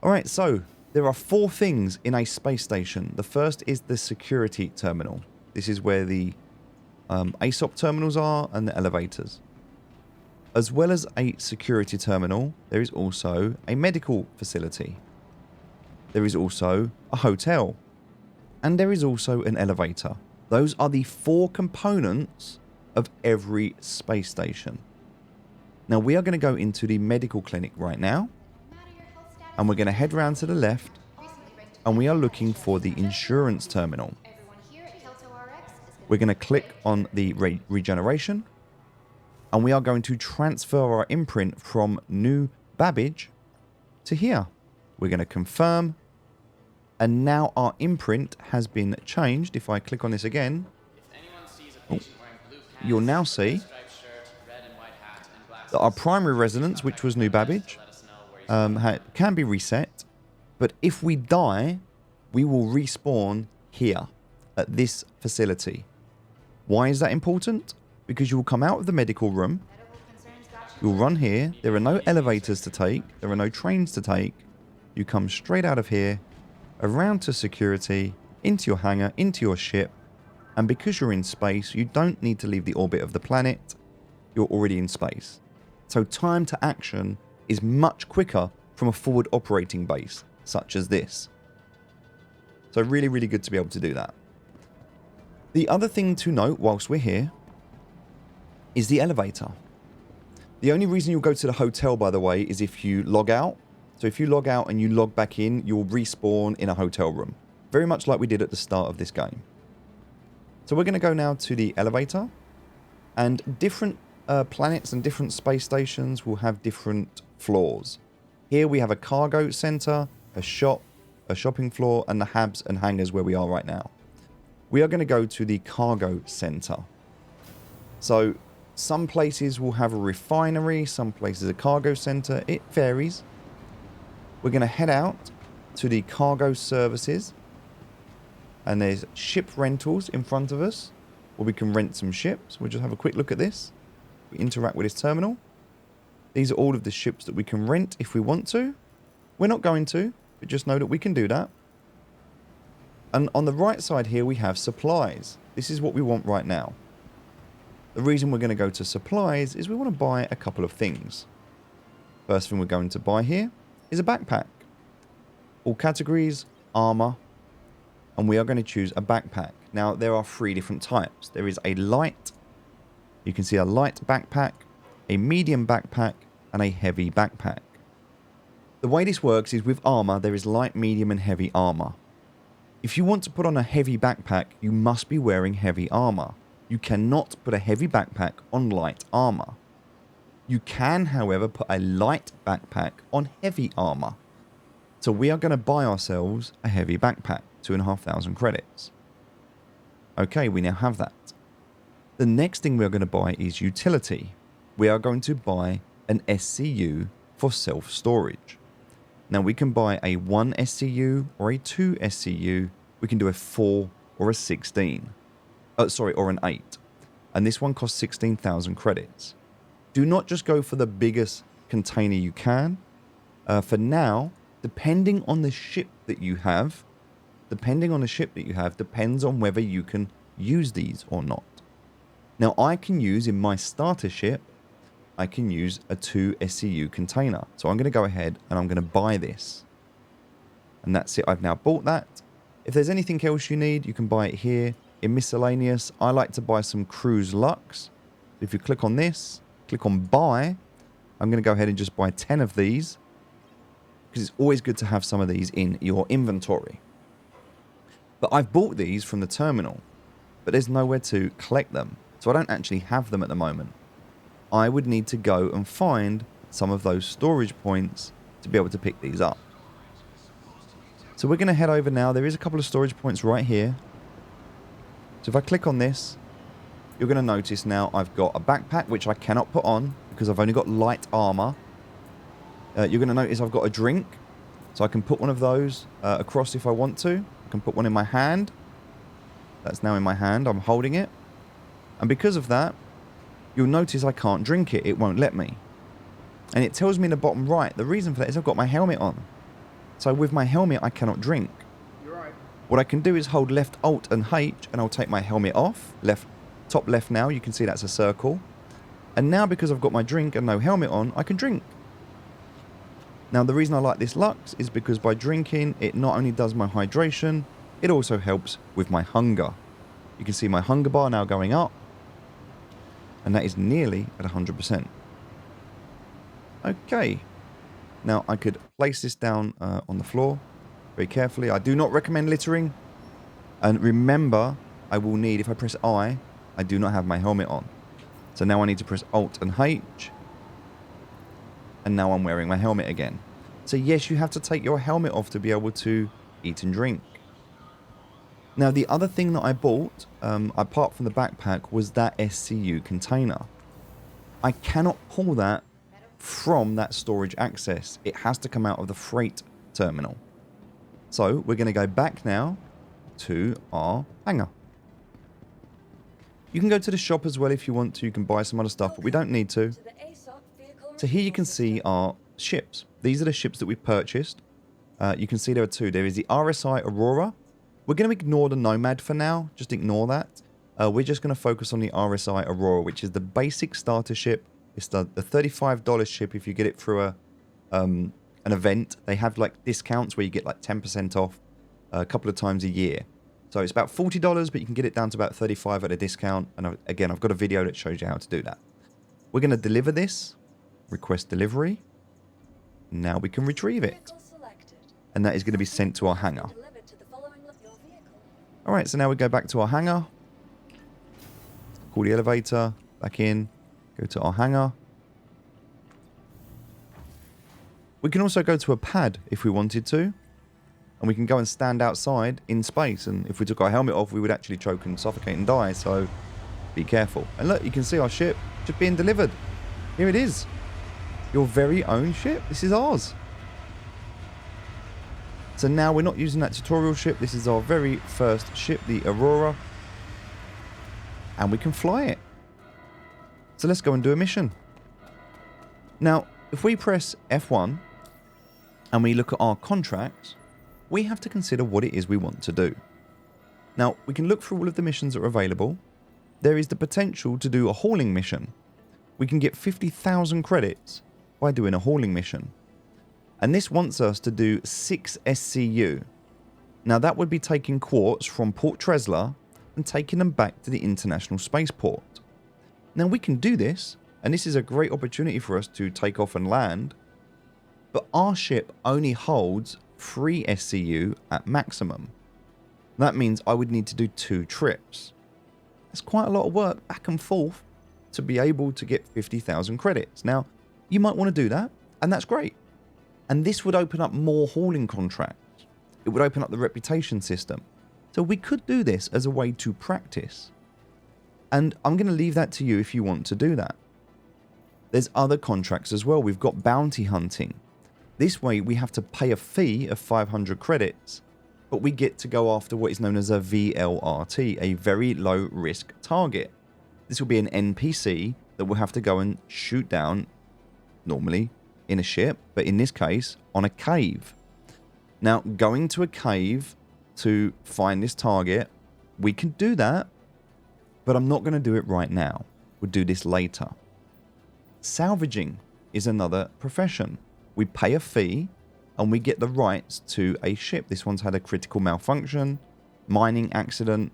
Alright, so there are 4 things in a space station. The first is the security terminal. This is where the ASOP terminals are and the elevators. As well as a security terminal, there is also a medical facility. There is also a hotel. And there is also an elevator. Those are the 4 components of every space station. Now we are going to go into the medical clinic right now. And we're going to head round to the left. And we are looking for the insurance terminal. We're going to click on the regeneration. And we are going to transfer our imprint from New Babbage to here. We're going to confirm. And now our imprint has been changed. If I click on this again, you'll now see that our primary residence, which was New Babbage, can be reset. But if we die, we will respawn here at this facility. Why is that important? Because you will come out of the medical room. You'll run here. There are no elevators to take. There are no trains to take. You come straight out of here, around to security, into your hangar, into your ship. And because you're in space, you don't need to leave the orbit of the planet. You're already in space. So time to action is much quicker from a forward operating base, such as this. So really, really good to be able to do that. The other thing to note whilst we're here is the elevator. The only reason you'll go to the hotel, by the way, is if you log out. So if you log out and you log back in, you'll respawn in a hotel room. Very much like we did at the start of this game. So we're going to go now to the elevator. And different planets and different space stations will have different floors. Here we have a cargo center, a shop, a shopping floor, and the habs and hangars where we are right now. We are going to go to the cargo center. So some places will have a refinery, some places a cargo center. It varies. We're going to head out to the cargo services. And there's ship rentals in front of us, where we can rent some ships. We'll just have a quick look at this. We interact with this terminal. These are all of the ships that we can rent if we want to. We're not going to, but just know that we can do that. And on the right side here, we have supplies. This is what we want right now. The reason we're going to go to supplies is we want to buy a couple of things. First thing we're going to buy here is a backpack. All categories, armor, and we are going to choose a backpack. Now, there are 3 different types. There is a light, you can see a light backpack, a medium backpack, and a heavy backpack. The way this works is with armor, there is light, medium, and heavy armor. If you want to put on a heavy backpack, you must be wearing heavy armor. You cannot put a heavy backpack on light armor. You can, however, put a light backpack on heavy armor. So we are going to buy ourselves a heavy backpack, 2,500 credits. Okay, we now have that. The next thing we are going to buy is utility. We are going to buy an SCU for self-storage. Now we can buy a 1 SCU or a 2 SCU. We can do a 4 or a 16. Or an 8. And this one costs 16,000 credits. Do not just go for the biggest container you can. For now, depending on the ship that you have, depends on whether you can use these or not. Now I can use in my starter ship, I can use a 2 SCU container. So I'm going to go ahead and I'm going to buy this. And that's it. I've now bought that. If there's anything else you need, you can buy it here. In miscellaneous, I like to buy some cruise lux. If you click on this, click on buy, I'm going to go ahead and just buy 10 of these. Because it's always good to have some of these in your inventory. But I've bought these from the terminal. But there's nowhere to collect them. So I don't actually have them at the moment. I would need to go and find some of those storage points to be able to pick these up. So we're going to head over now. There is a couple of storage points right here. So if I click on this, you're going to notice now I've got a backpack, which I cannot put on because I've only got light armor. You're going to notice I've got a drink. So I can put one of those across if I want to. I can put one in my hand. That's now in my hand. I'm holding it. And because of that, you'll notice I can't drink it. It won't let me. And it tells me in the bottom right, the reason for that is I've got my helmet on. So with my helmet, I cannot drink. You're right. What I can do is hold left Alt and H, and I'll take my helmet off. Top left now, you can see that's a circle. And now because I've got my drink and no helmet on, I can drink. Now the reason I like this Lux is because by drinking, it not only does my hydration, it also helps with my hunger. You can see my hunger bar now going up. And that is nearly at 100%. Okay. Now I could place this down on the floor very carefully. I do not recommend littering. And remember, I will need, if I press I do not have my helmet on. So now I need to press Alt and H. And now I'm wearing my helmet again. So yes, you have to take your helmet off to be able to eat and drink. Now the other thing that I bought, apart from the backpack, was that SCU container. I cannot pull that from that storage access. It has to come out of the freight terminal. So we're going to go back now to our hangar. You can go to the shop as well if you want to. You can buy some other stuff, but we don't need to. So here you can see our ships. These are the ships that we've purchased. You can see there are two. There is the RSI Aurora. We're going to ignore the Nomad for now. Just ignore that. We're just going to focus on the RSI Aurora, which is the basic starter ship. It's the $35 ship if you get it through an event. They have like discounts where you get like 10% off a couple of times a year. So it's about $40, but you can get it down to about $35 at a discount. And again, I've got a video that shows you how to do that. We're going to deliver this. Request delivery. Now we can retrieve it. And that is going to be sent to our hangar. Alright, so now we go back to our hangar. Call the elevator. Back in. Go to our hangar. We can also go to a pad if we wanted to. And we can go and stand outside in space. And if we took our helmet off, we would actually choke and suffocate and die. So be careful. And look, you can see our ship just being delivered. Here it is. Your very own ship. This is ours. So now we're not using that tutorial ship. This is our very first ship, the Aurora. And we can fly it. So let's go and do a mission. Now, if we press F1 and we look at our contracts, we have to consider what it is we want to do. Now, we can look through all of the missions that are available. There is the potential to do a hauling mission. We can get 50,000 credits by doing a hauling mission. And this wants us to do 6 SCU. Now, that would be taking quartz from Port Tresla and taking them back to the International Spaceport. Now we can do this, and this is a great opportunity for us to take off and land, but our ship only holds 3 SCU at maximum. That means I would need to do 2 trips. That's quite a lot of work back and forth to be able to get 50,000 credits. Now, you might want to do that, and that's great. And this would open up more hauling contracts. It would open up the reputation system. So we could do this as a way to practice. And I'm going to leave that to you if you want to do that. There's other contracts as well. We've got bounty hunting. This way we have to pay a fee of 500 credits, but we get to go after what is known as a VLRT, a very low risk target. This will be an NPC that we'll have to go and shoot down, normally in a ship, but in this case on a cave. Now, going to a cave to find this target, we can do that, but I'm not going to do it right now. We'll do this later. Salvaging is another profession. We pay a fee and we get the rights to a ship. This one's had a critical malfunction, mining accident.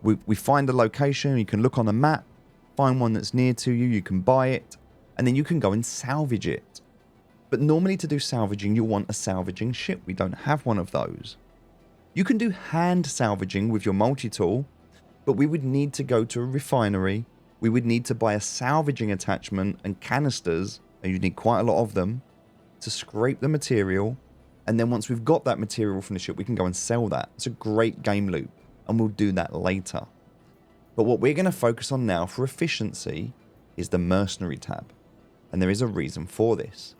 We find a location. You can look on the map, find one that's near to you. You can buy it, and then you can go and salvage it. But normally to do salvaging, you'll want a salvaging ship. We don't have one of those. You can do hand salvaging with your multi-tool, but we would need to go to a refinery. We would need to buy a salvaging attachment and canisters, and you'd need quite a lot of them, to scrape the material And then once we've got that material from the ship, we can go and sell that. It's a great game loop, and we'll do that later. But what we're going to focus on now for efficiency is the mercenary tab. And there is a reason for this.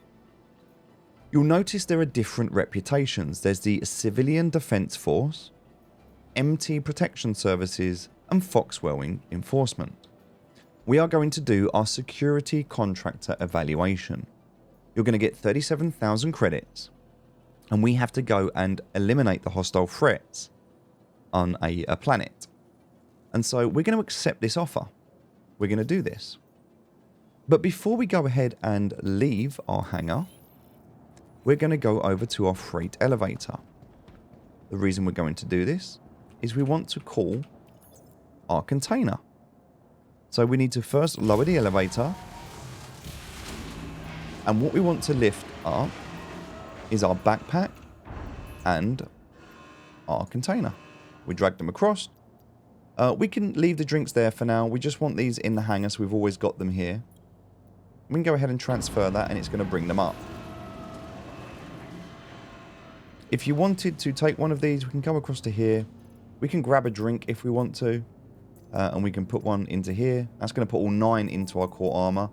You'll notice there are different reputations. There's the Civilian Defense Force, MT Protection Services, and Foxwell Enforcement. We are going to do our security contractor evaluation. You're going to get 37,000 credits, and we have to go and eliminate the hostile threats on a planet. And so we're going to accept this offer. We're going to do this. But before we go ahead and leave our hangar, we're going to go over to our freight elevator. The reason we're going to do this is we want to call our container. So we need to first lower the elevator. And what we want to lift up is our backpack and our container. We drag them across. We can leave the drinks there for now. We just want these in the hangar, so we've always got them here. We can go ahead and transfer that, and it's going to bring them up. If you wanted to take one of these, we can come across to here. We can grab a drink if we want to, and we can put one into here. That's going to put all 9 into our core armor.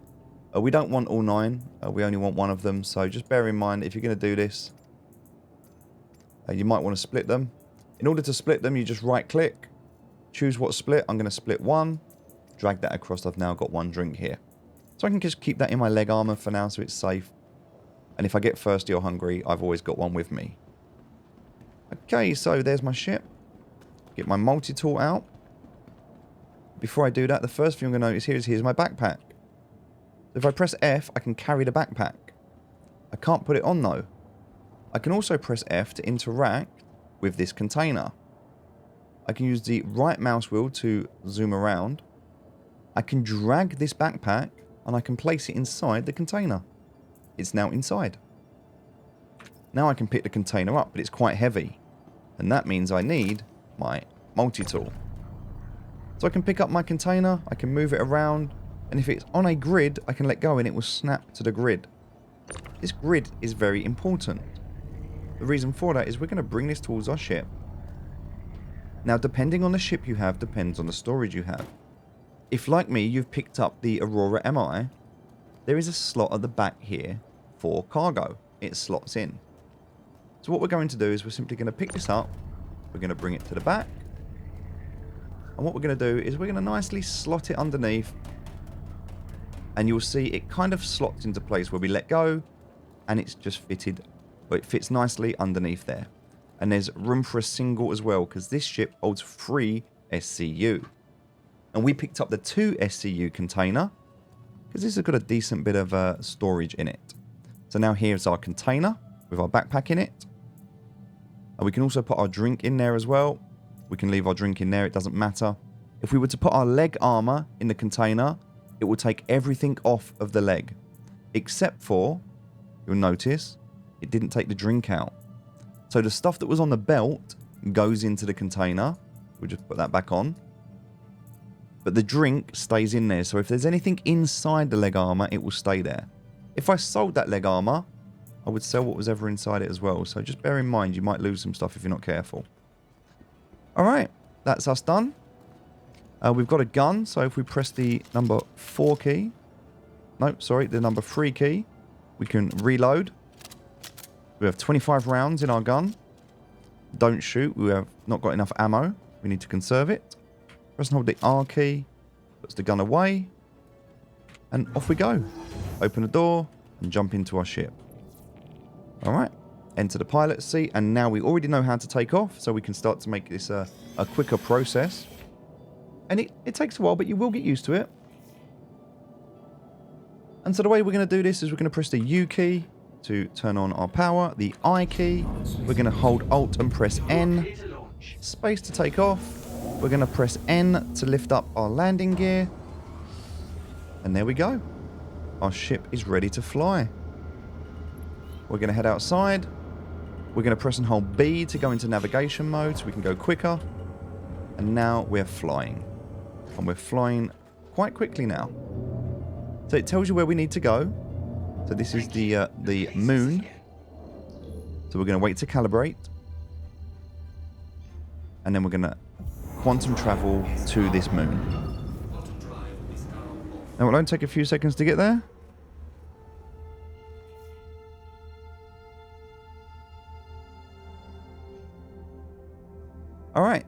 We don't want all 9. We only want one of them, so just bear in mind, if you're going to do this, you might want to split them. In order to split them, you just right-click, choose what split. I'm going to split 1, drag that across. I've now got 1 drink here. So I can just keep that in my leg armor for now so it's safe. And if I get thirsty or hungry, I've always got one with me. Okay, so there's my ship. Get my multi-tool out. Before I do that, the first thing I'm going to notice here is here's my backpack. If I press F, I can carry the backpack. I can't put it on though. I can also press F to interact with this container. I can use the right mouse wheel to zoom around. I can drag this backpack and I can place it inside the container. It's now inside. Now I can pick the container up, but it's quite heavy. And that means I need my multi-tool. So I can pick up my container, I can move it around, and if it's on a grid, I can let go and it will snap to the grid. This grid is very important. The reason for that is we're going to bring this towards our ship. Now, depending on the ship you have, depends on the storage you have. If, like me, you've picked up the Aurora MI, there is a slot at the back here for cargo. It slots in. So what we're going to do is we're simply going to pick this up, we're going to bring it to the back, and what we're going to do is we're going to nicely slot it underneath, and you'll see it kind of slots into place where we let go, and it's just fitted, but it fits nicely underneath there. And there's room for a single as well, because this ship holds 3 SCU. And we picked up the 2 SCU container, because this has got a decent bit of storage in it. So now here's our container with our backpack in it. And we can also put our drink in there as well. We can leave our drink in there, it doesn't matter. If we were to put our leg armor in the container, it will take everything off of the leg. Except for, you'll notice, it didn't take the drink out. So the stuff that was on the belt goes into the container. We'll just put that back on. But the drink stays in there. So if there's anything inside the leg armor, it will stay there. If I sold that leg armor, I would sell what was ever inside it as well. So just bear in mind, you might lose some stuff if you're not careful. Alright, that's us done. We've got a gun, so if we press the number 4 key, no, sorry, the number 3 key, we can reload. We have 25 rounds in our gun. Don't shoot, we have not got enough ammo. We need to conserve it. Press and hold the R key, puts the gun away, and off we go. Open the door and jump into our ship. Alright, enter the pilot's seat, and now we already know how to take off, so we can start to make this a quicker process. And it takes a while, but you will get used to it. And so the way we're going to do this is we're going to press the U key to turn on our power, the I key, we're going to hold Alt and press N, space to take off, we're going to press N to lift up our landing gear, and there we go. Our ship is ready to fly. We're going to head outside, we're going to press and hold B to go into navigation mode so we can go quicker, and now we're flying. And we're flying quite quickly now. So it tells you where we need to go. So this is the moon. So we're going to wait to calibrate. And then we're going to quantum travel to this moon. Now, it won't take a few seconds to get there. All right.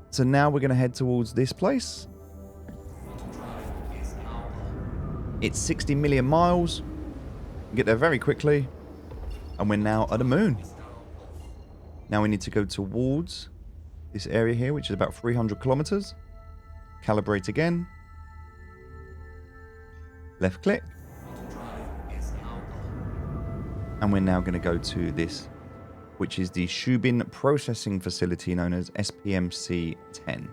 So now we're going to head towards this place. It's 60 million miles. Get there very quickly. And we're now at the moon. Now we need to go towards this area here, which is about 300 kilometers. Calibrate again. Left click. And we're now going to go to this, which is the Shubin Processing Facility, known as SPMC-10.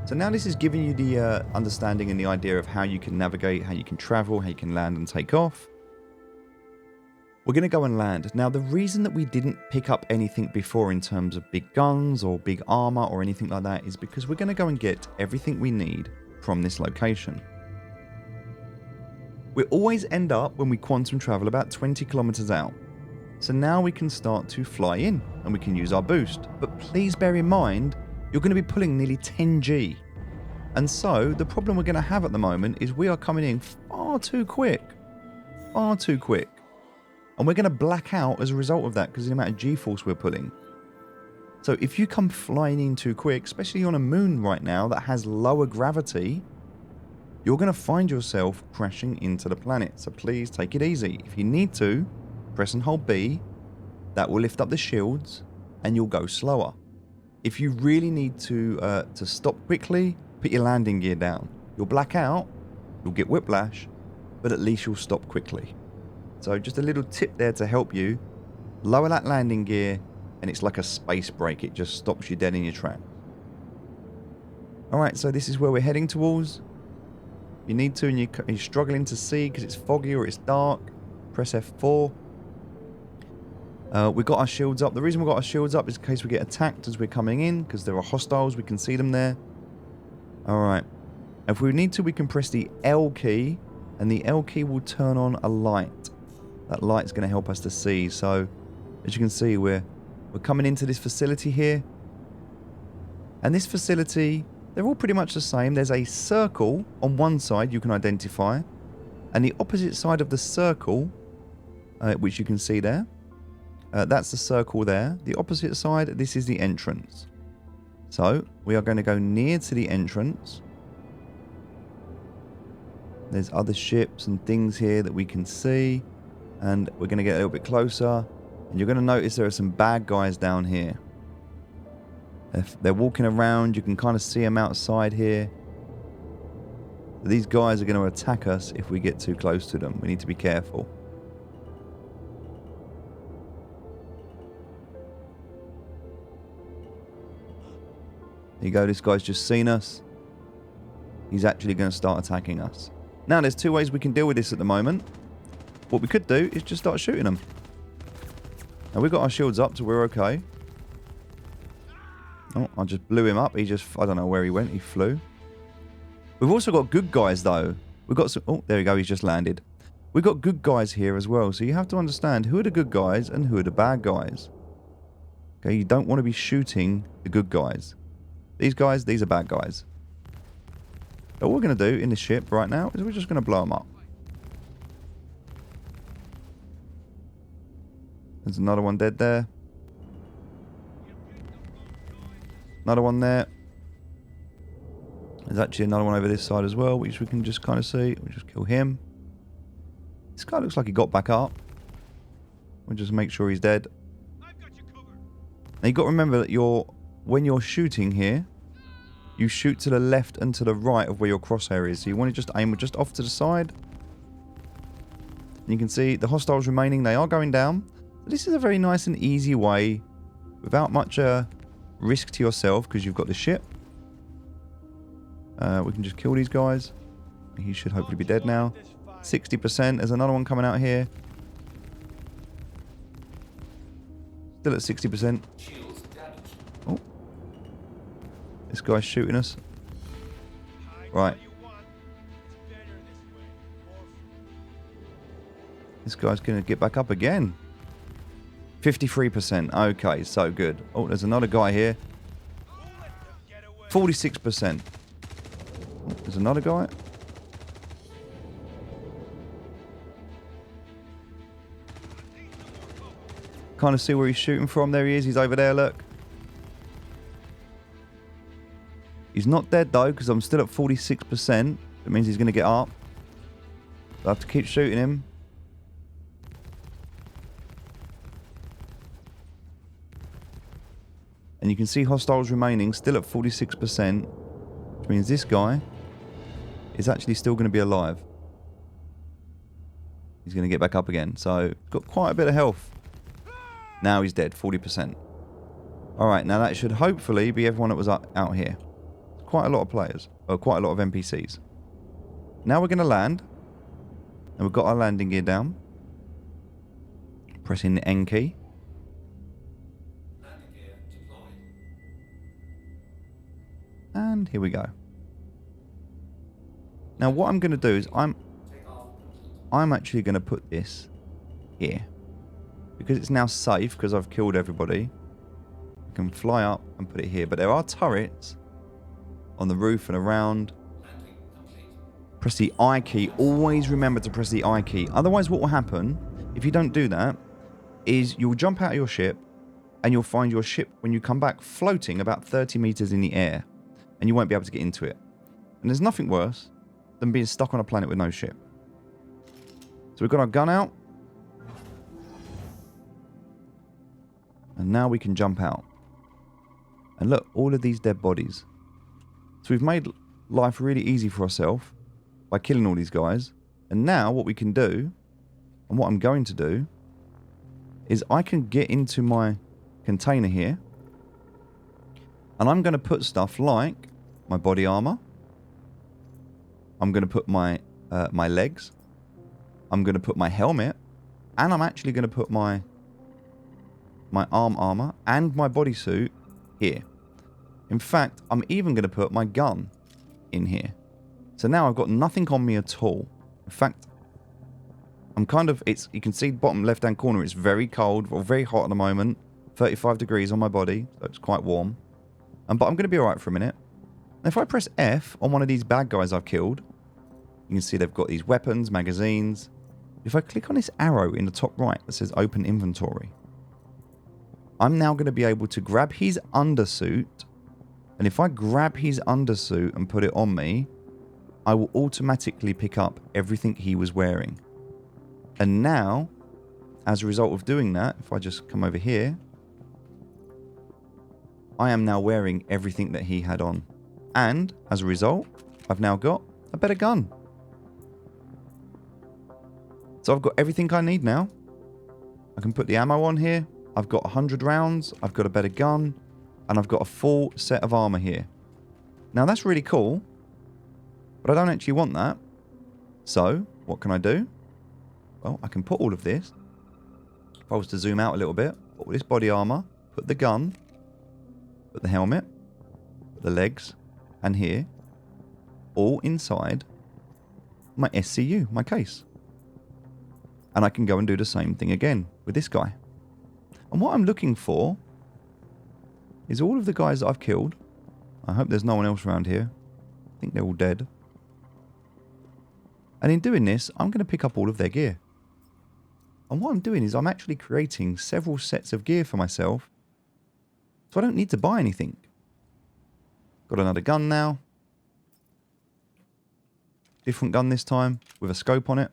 So now this is giving you the understanding and the idea of how you can navigate, how you can travel, how you can land and take off. We're going to go and land. Now, the reason that we didn't pick up anything before in terms of big guns or big armor or anything like that is because we're going to go and get everything we need from this location. We always end up, when we quantum travel, about 20 kilometers out. So now we can start to fly in and we can use our boost. But please bear in mind, you're going to be pulling nearly 10G. And so the problem we're going to have at the moment is we are coming in far too quick. Far too quick. And we're going to black out as a result of that because of the amount of G-force we're pulling. So if you come flying in too quick, especially on a moon right now that has lower gravity, you're going to find yourself crashing into the planet. So please take it easy. If you need to, press and hold B. That will lift up the shields and you'll go slower. If you really need to stop quickly, put your landing gear down. You'll black out, you'll get whiplash, but at least you'll stop quickly. So just a little tip there to help you. Lower that landing gear and it's like a space brake. It just stops you dead in your tracks. Alright, so this is where we're heading towards. If you need to and you're struggling to see because it's foggy or it's dark, press F4. We've got our shields up. The reason we've got our shields up is in case we get attacked as we're coming in, because there are hostiles. We can see them there. Alright. If we need to, we can press the L key, and the L key will turn on a light. That light's going to help us to see. So, as you can see, we're coming into this facility here. And this facility, they're all pretty much the same. There's a circle on one side you can identify, and the opposite side of the circle, which you can see there, that's the circle there. The opposite side, this is the entrance. So, we are going to go near to the entrance. There's other ships and things here that we can see. And we're going to get a little bit closer. And you're going to notice there are some bad guys down here. If they're walking around, you can kind of see them outside here. These guys are going to attack us if we get too close to them. We need to be careful. There you go, this guy's just seen us. He's actually going to start attacking us. Now, there's two ways we can deal with this at the moment. What we could do is just start shooting them. Now, we've got our shields up, so we're okay. Oh, I just blew him up. He just, I don't know where he went. He flew. We've also got good guys, though. We've got some, oh, there we go. He's just landed. We've got good guys here as well. So you have to understand who are the good guys and who are the bad guys. Okay, you don't want to be shooting the good guys. These guys, these are bad guys. But what we're going to do in the ship right now is we're just going to blow them up. There's another one dead there. Another one there. There's actually another one over this side as well, which we can just kind of see. We'll just kill him. This guy looks like he got back up. We'll just make sure he's dead. Now you've got to remember that when you're shooting here, you shoot to the left and to the right of where your crosshair is. So you want to just aim just off to the side. And you can see the hostiles remaining. They are going down. This is a very nice and easy way, without much risk to yourself, because you've got the ship. We can just kill these guys. He should hopefully be dead now. 60%. There's another one coming out here. Still at 60%. Oh. This guy's shooting us. Right. This guy's going to get back up again. 53%. Okay, so good. Oh, there's another guy here. 46%. Oh, there's another guy. Kind of see where he's shooting from. There he is. He's over there, look. He's not dead, though, because I'm still at 46%. That means he's going to get up. So I have to keep shooting him. And you can see hostiles remaining, still at 46%. Which means this guy is actually still going to be alive. He's going to get back up again. So, got quite a bit of health. Now he's dead, 40%. Alright, now that should hopefully be everyone that was out here. Quite a lot of players. Or quite a lot of NPCs. Now we're going to land. And we've got our landing gear down. Pressing the N key. Landing gear deployed. And here we go. Now what I'm going to do is I'm actually going to put this here. Because it's now safe, because I've killed everybody. I can fly up and put it here. But there are turrets on the roof and around. Press the I key. Always remember to press the I key. Otherwise what will happen, if you don't do that, is you'll jump out of your ship and you'll find your ship, when you come back, floating about 30 meters in the air. And you won't be able to get into it. And there's nothing worse than being stuck on a planet with no ship. So we've got our gun out. And now we can jump out. And look, all of these dead bodies. So we've made life really easy for ourselves by killing all these guys. And now what we can do, and what I'm going to do, is I can get into my container here. And I'm going to put stuff like my body armor. I'm going to put my legs. I'm going to put my helmet. And I'm actually going to put my arm armor and my bodysuit here. In fact, I'm even going to put my gun in here. So now I've got nothing on me at all. In fact, I'm kind of, you can see bottom left hand corner, it's very cold or very hot at the moment. 35 degrees on my body, so it's quite warm. But I'm going to be alright for a minute. And if I press F on one of these bad guys I've killed, you can see they've got these weapons, magazines. If I click on this arrow in the top right that says open inventory, I'm now going to be able to grab his undersuit. And if I grab his undersuit and put it on me, I will automatically pick up everything he was wearing. And now, as a result of doing that, if I just come over here, I am now wearing everything that he had on. And, as a result, I've now got a better gun. So I've got everything I need now. I can put the ammo on here. I've got 100 rounds. I've got a better gun. And I've got a full set of armor here. Now that's really cool. But I don't actually want that. So, what can I do? Well, I can put all of this. If I was to zoom out a little bit, put all this body armor, put the gun, put the helmet, put the legs, and here, all inside my SCU, my case. And I can go and do the same thing again with this guy. And what I'm looking for is all of the guys that I've killed. I hope there's no one else around here. I think they're all dead. And in doing this, I'm going to pick up all of their gear. And what I'm doing is I'm actually creating several sets of gear for myself. So I don't need to buy anything. Got another gun now. Different gun this time with a scope on it.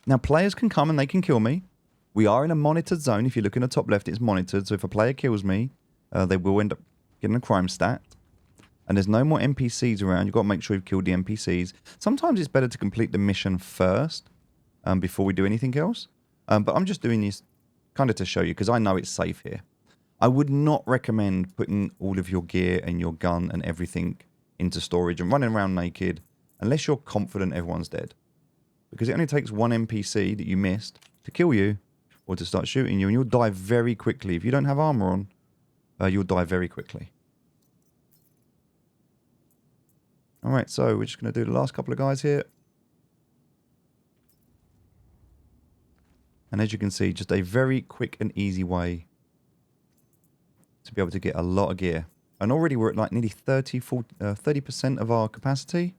Now players can come and they can kill me. We are in a monitored zone. If you look in the top left, it's monitored. So if a player kills me, they will end up getting a crime stat. And there's no more NPCs around. You've got to make sure you've killed the NPCs. Sometimes it's better to complete the mission first before we do anything else. But I'm just doing this kind of to show you because I know it's safe here. I would not recommend putting all of your gear and your gun and everything into storage and running around naked unless you're confident everyone's dead. Because it only takes one NPC that you missed to kill you or to start shooting you, and you'll die very quickly. If you don't have armor on, you'll die very quickly. Alright, so we're just going to do the last couple of guys here. And as you can see, just a very quick and easy way to be able to get a lot of gear. And already we're at like nearly 30% of our capacity.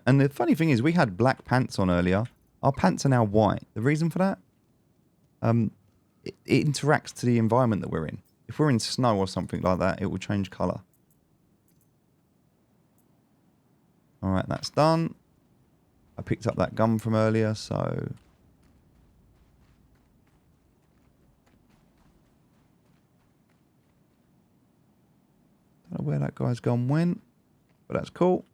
And the funny thing is, we had black pants on earlier. Our pants are now white. The reason for that? It interacts to the environment that we're in. If we're in snow or something like that, it will change colour. Alright, that's done. I picked up that gun from earlier, so... don't know where that guy's gun went, but that's cool.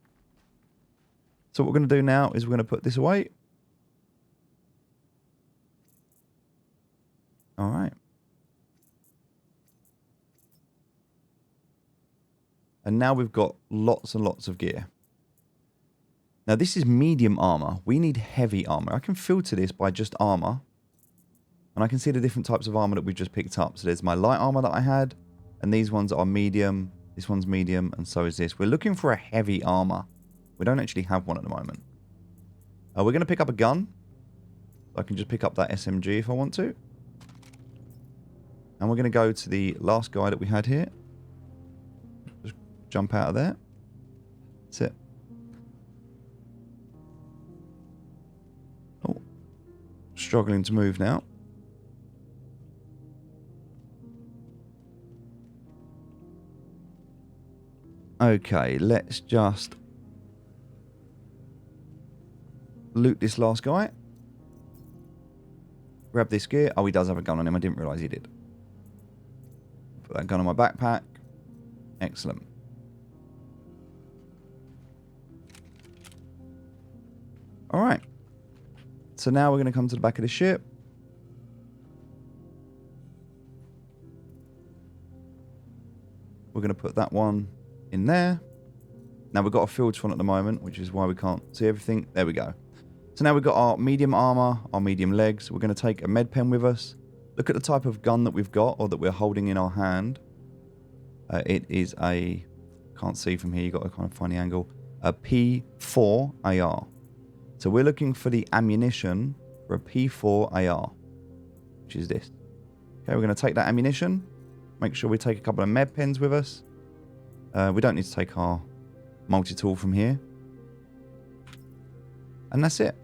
So what we're going to do now is we're going to put this away. Alright. And now we've got lots and lots of gear. Now this is medium armor. We need heavy armor. I can filter this by just armor. And I can see the different types of armor that we've just picked up. So there's my light armor that I had. And these ones are medium. This one's medium. And so is this. We're looking for a heavy armor. We don't actually have one at the moment. We're going to pick up a gun. I can just pick up that SMG if I want to. And we're going to go to the last guy that we had here. Just jump out of there. That's it. Oh. Struggling to move now. Okay, let's just loot this last guy. Grab this gear. Oh, he does have a gun on him. I didn't realise he did. Put that gun on my backpack. Excellent. Alright. So now we're going to come to the back of the ship. We're going to put that one in there. Now we've got a filter on at the moment, which is why we can't see everything. There we go. So now we've got our medium armor, our medium legs. We're going to take a med pen with us. Look at the type of gun that we've got or that we're holding in our hand. It is a, can't see from here, you've got a kind of funny angle, a P4 AR. So we're looking for the ammunition for a P4 AR, which is this. Okay, we're going to take that ammunition. Make sure we take a couple of med pens with us. We don't need to take our multi-tool from here. And that's it.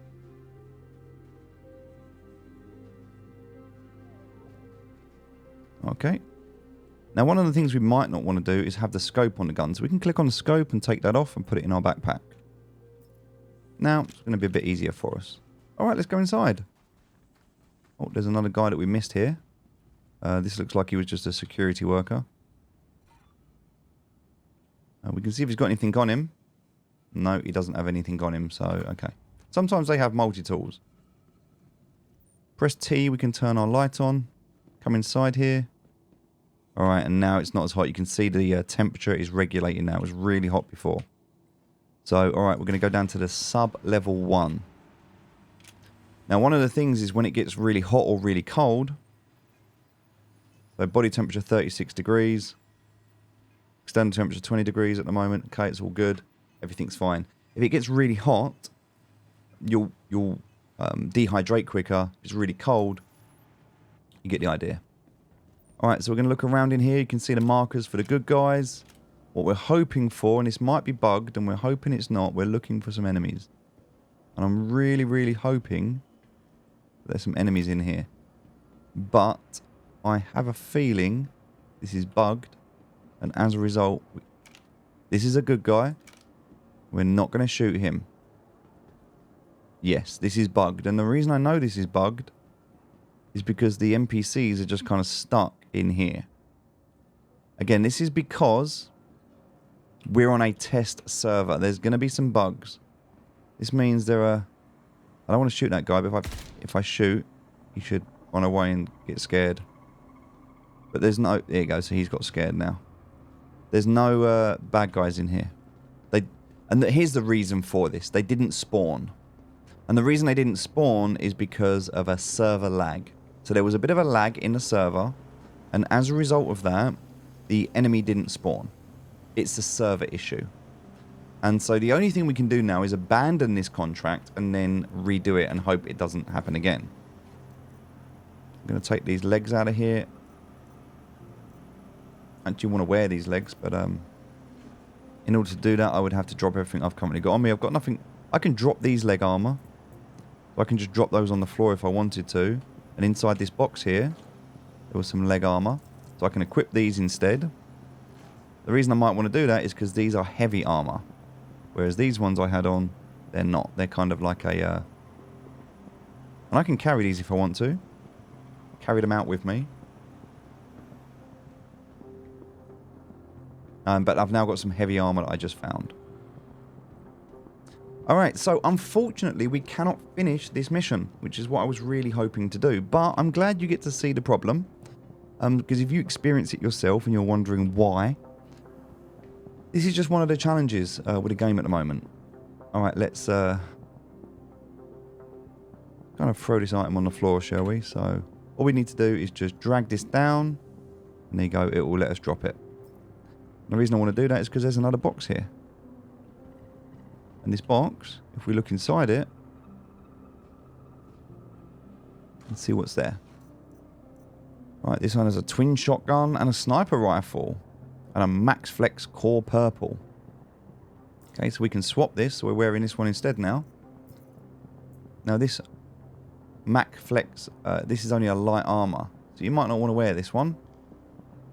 Okay. Now, one of the things we might not want to do is have the scope on the gun. So we can click on the scope and take that off and put it in our backpack. Now, it's going to be a bit easier for us. All right, let's go inside. Oh, there's another guy that we missed here. This looks like he was just a security worker. We can see if he's got anything on him. No, he doesn't have anything on him, so okay. Sometimes they have multi-tools. Press T, we can turn our light on. Come inside here. Alright, and now it's not as hot. You can see the temperature is regulating now. It was really hot before. So, alright, we're going to go down to the sub-level 1. Now, one of the things is when it gets really hot or really cold. So, body temperature 36 degrees. External temperature 20 degrees at the moment. Okay, it's all good. Everything's fine. If it gets really hot, you'll dehydrate quicker. If it's really cold, you get the idea. Alright, so we're going to look around in here. You can see the markers for the good guys. What we're hoping for, and this might be bugged, and we're hoping it's not, we're looking for some enemies. And I'm really, really hoping there's some enemies in here. But I have a feeling this is bugged. And as a result, this is a good guy. We're not going to shoot him. Yes, this is bugged. And the reason I know this is bugged is because the NPCs are just kind of stuck in here. Again, this is because we're on a test server. There's going to be some bugs. This means there are... I don't want to shoot that guy, but if I shoot, he should run away and get scared. But there's no... There you go, so he's got scared now. There's no bad guys in here. Here's the reason for this. They didn't spawn. And the reason they didn't spawn is because of a server lag. So there was a bit of a lag in the server. And as a result of that, the enemy didn't spawn. It's a server issue. And so the only thing we can do now is abandon this contract and then redo it and hope it doesn't happen again. I'm going to take these legs out of here. I actually want to wear these legs, but in order to do that, I would have to drop everything I've currently got on me. I've got nothing. I can drop these leg armor. So I can just drop those on the floor if I wanted to. And inside this box here, there was some leg armor. So I can equip these instead. The reason I might want to do that is because these are heavy armor. Whereas these ones I had on, they're not. They're kind of like a... And I can carry these if I want to. Carry them out with me. But I've now got some heavy armor that I just found. Alright, so unfortunately we cannot finish this mission, which is what I was really hoping to do. But I'm glad you get to see the problem. Because if you experience it yourself and you're wondering why, this is just one of the challenges with the game at the moment. Alright, let's kind of throw this item on the floor, shall we? So all we need to do is just drag this down, and there you go, it will let us drop it. And the reason I want to do that is because there's another box here. And this box, if we look inside it, let's see what's there. Right, this one has a twin shotgun and a sniper rifle. And a Max Flex Core Purple. Okay, so we can swap this. So we're wearing this one instead now. Now this Max Flex, this is only a light armor. So you might not want to wear this one.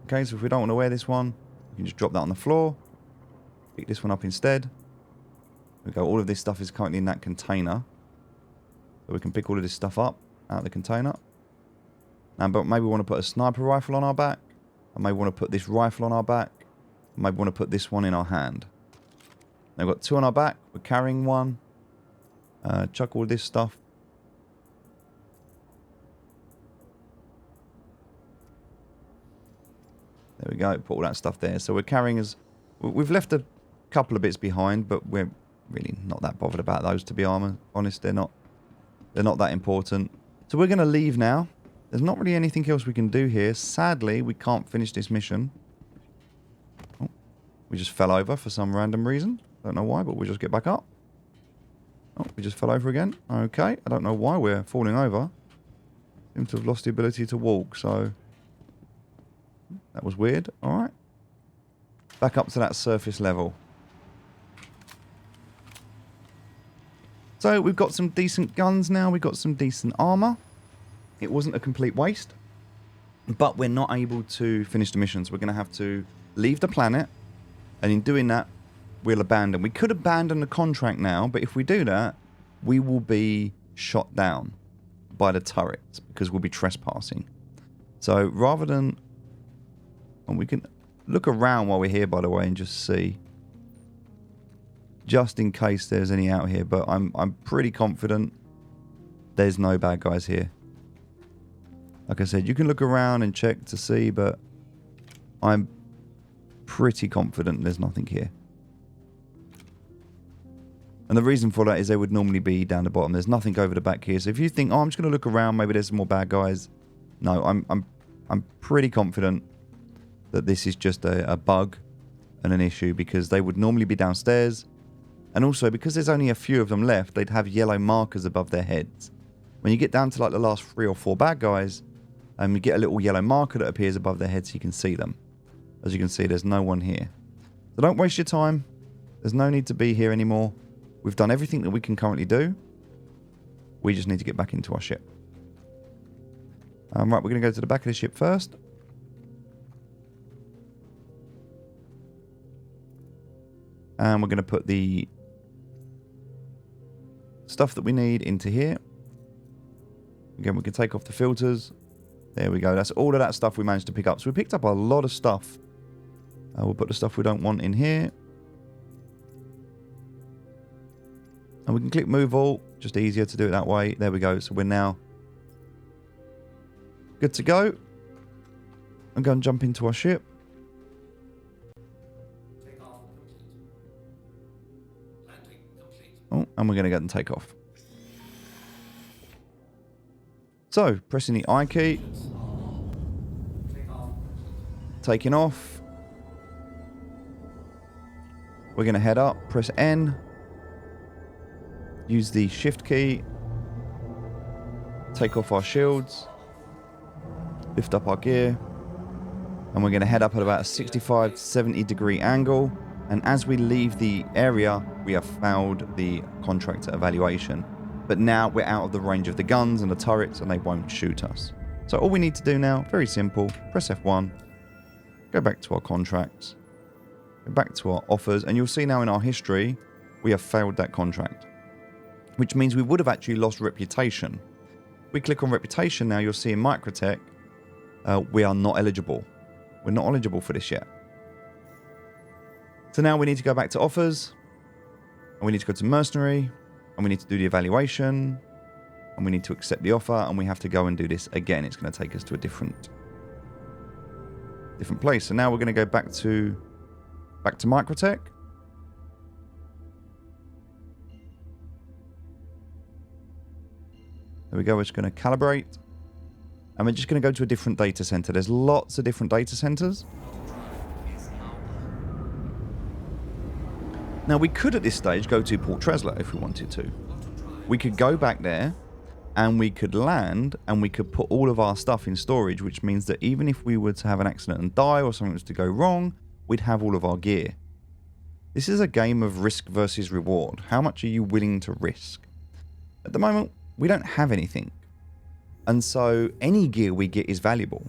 Okay, so if we don't want to wear this one, you can just drop that on the floor. Pick this one up instead. We go, all of this stuff is currently in that container. So we can pick all of this stuff up out of the container. But maybe we want to put a sniper rifle on our back. I may want to put this rifle on our back. I may want to put this one in our hand. Now we've got two on our back. We're carrying one. Chuck all this stuff. There we go. Put all that stuff there. So we're carrying as... We've left a couple of bits behind, but we're really not that bothered about those, to be honest. They're not that important. So we're going to leave now. There's not really anything else we can do here. Sadly, we can't finish this mission. Oh, we just fell over for some random reason. Don't know why, but we'll just get back up. Oh, we just fell over again. Okay, I don't know why we're falling over. Seem to have lost the ability to walk, so... That was weird. Alright. Back up to that surface level. So, we've got some decent guns now. We've got some decent armor. It wasn't a complete waste, but we're not able to finish the missions. We're going to have to leave the planet, and in doing that, we'll abandon. We could abandon the contract now, but if we do that, we will be shot down by the turrets because we'll be trespassing. So rather than... And we can look around while we're here, by the way, and just see. Just in case there's any out here, but I'm pretty confident there's no bad guys here. Like I said, you can look around and check to see, but I'm pretty confident there's nothing here. And the reason for that is they would normally be down the bottom. There's nothing over the back here. So if you think, oh, I'm just going to look around, maybe there's some more bad guys. No, I'm pretty confident that this is just a bug and an issue, because they would normally be downstairs. And also, because there's only a few of them left, they'd have yellow markers above their heads. When you get down to like the last 3 or 4 bad guys, you get a little yellow marker that appears above their heads so you can see them. As you can see, there's no one here. So don't waste your time. There's no need to be here anymore. We've done everything that we can currently do. We just need to get back into our ship. Right, we're going to go to the back of the ship first. And we're going to put the stuff that we need into here. Again, we can take off the filters. There we go. That's all of that stuff we managed to pick up. So we picked up a lot of stuff. We'll put the stuff we don't want in here. And we can click move all. Just easier to do it that way. There we go. So we're now good to go. I'm going to jump into our ship. Oh, and we're going to go and take off. So, pressing the I key. Taking off. We're going to head up, press N, use the shift key, take off our shields, lift up our gear, and we're going to head up at about a 65 to 70 degree angle. And as we leave the area, we have failed the contractor evaluation. But now we're out of the range of the guns and the turrets and they won't shoot us. So all we need to do now, very simple, press F1, go back to our contracts, go back to our offers, and you'll see now in our history, we have failed that contract, which means we would have actually lost reputation. If we click on reputation now, you'll see in Microtech, we are not eligible. We're not eligible for this yet. So now we need to go back to offers, and we need to go to mercenary, and we need to do the evaluation, and we need to accept the offer, and we have to go and do this again. It's going to take us to a different place. So now we're going to go back to Microtech. There we go. We're just going to calibrate, and we're just going to go to a different data center. There's lots of different data centers. Now, we could at this stage go to Port Tresla if we wanted to. We could go back there and we could land and we could put all of our stuff in storage, which means that even if we were to have an accident and die or something was to go wrong, we'd have all of our gear. This is a game of risk versus reward. How much are you willing to risk? At the moment, we don't have anything. And so any gear we get is valuable.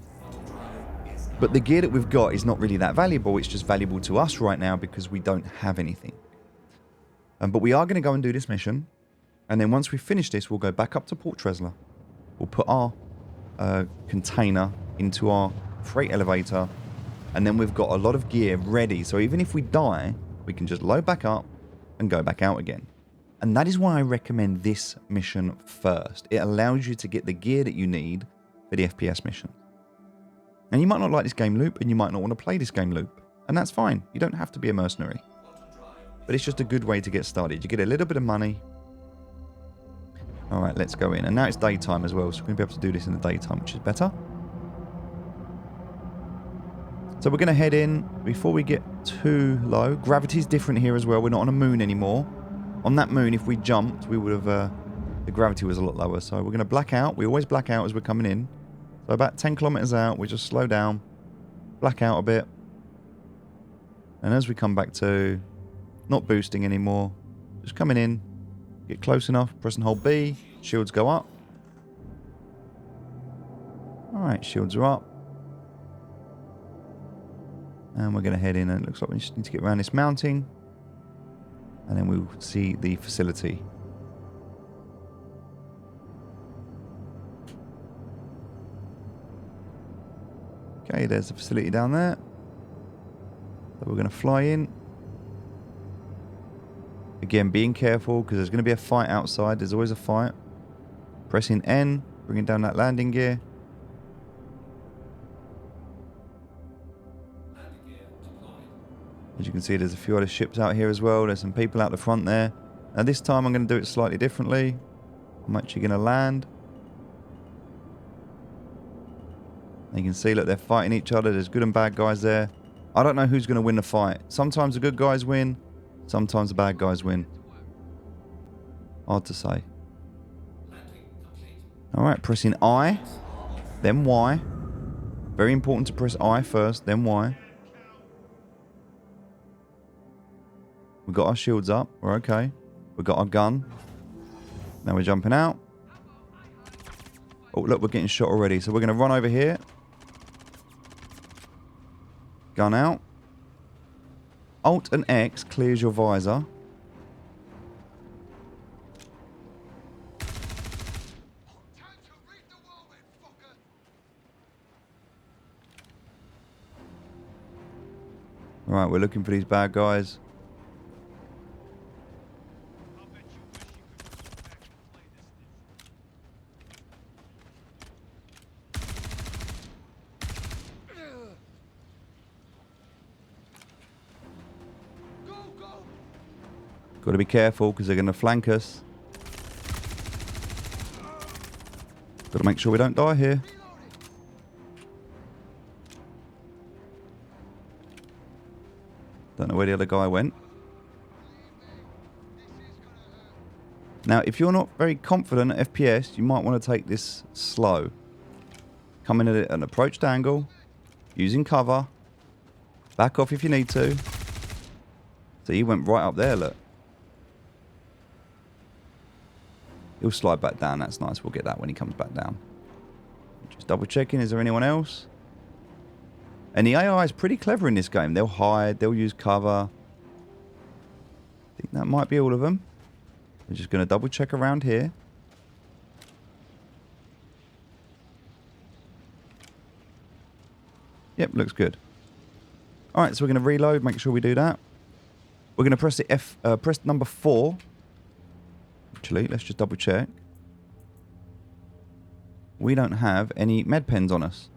But the gear that we've got is not really that valuable. It's just valuable to us right now because we don't have anything. But we are going to go and do this mission. And then once we finish this, we'll go back up to Port Tresla. We'll put our container into our freight elevator. And then we've got a lot of gear ready. So even if we die, we can just load back up and go back out again. And that is why I recommend this mission first. It allows you to get the gear that you need for the FPS mission. And you might not like this game loop, and you might not want to play this game loop. And that's fine. You don't have to be a mercenary. But it's just a good way to get started. You get a little bit of money. Alright, let's go in. And now it's daytime as well, so we're going to be able to do this in the daytime, which is better. So we're going to head in before we get too low. Gravity's different here as well. We're not on a moon anymore. On that moon, if we jumped, we would have... the gravity was a lot lower. So we're going to black out. We always black out as we're coming in. So about 10 kilometers out, we just slow down, black out a bit. And as we come back to, not boosting anymore, just coming in, get close enough, press and hold B, shields go up. Alright, shields are up. And we're going to head in, and it looks like we just need to get around this mounting. And then we'll see the facility. Okay, there's the facility down there. So we're going to fly in. Again, being careful because there's going to be a fight outside. There's always a fight. Pressing N, bringing down that landing gear. As you can see, there's a few other ships out here as well. There's some people out the front there. Now this time I'm going to do it slightly differently. I'm actually going to land. You can see, look, they're fighting each other. There's good and bad guys there. I don't know who's going to win the fight. Sometimes the good guys win. Sometimes the bad guys win. Hard to say. Alright, pressing I, then Y. Very important to press I first, then Y. We've got our shields up. We're okay. We've got our gun. Now we're jumping out. Oh, look, we're getting shot already. So we're going to run over here. Gun out. Alt and X clears your visor. Alright, we're looking for these bad guys. Got to be careful because they're going to flank us. Got to make sure we don't die here. Don't know where the other guy went. Now, if you're not very confident at FPS, you might want to take this slow. Come in at an approached angle, using cover. Back off if you need to. So he went right up there, look. He'll slide back down, that's nice. We'll get that when he comes back down. Just double checking, is there anyone else? And the AI is pretty clever in this game. They'll hide, they'll use cover. I think that might be all of them. We're just going to double check around here. Yep, looks good. Alright, so we're going to reload, make sure we do that. We're going to press the press number 4. Actually, let's just double check. We don't have any med pens on us.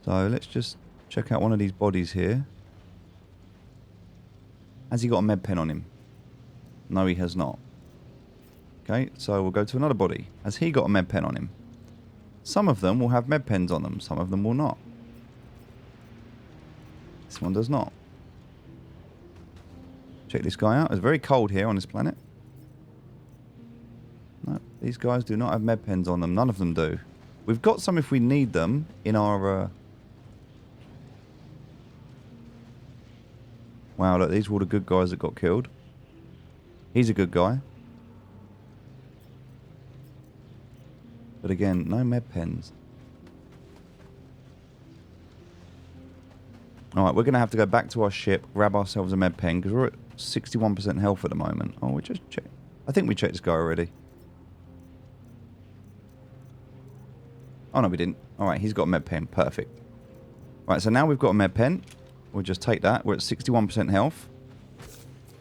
So let's just check out one of these bodies here. Has he got a med pen on him? No, he has not. Okay, so we'll go to another body. Has he got a med pen on him? Some of them will have med pens on them. Some of them will not. This one does not. Check this guy out. It's very cold here on this planet. No, these guys do not have med pens on them. None of them do. We've got some if we need them in our... Wow, look, these were all the good guys that got killed. He's a good guy. But again, no med pens. Alright, we're going to have to go back to our ship, grab ourselves a med pen, because we're at 61% health at the moment. Oh, we just checked. I think we checked this guy already. Oh, no, we didn't. Alright, he's got a med pen. Perfect. Right, so now we've got a med pen. We'll just take that. We're at 61% health.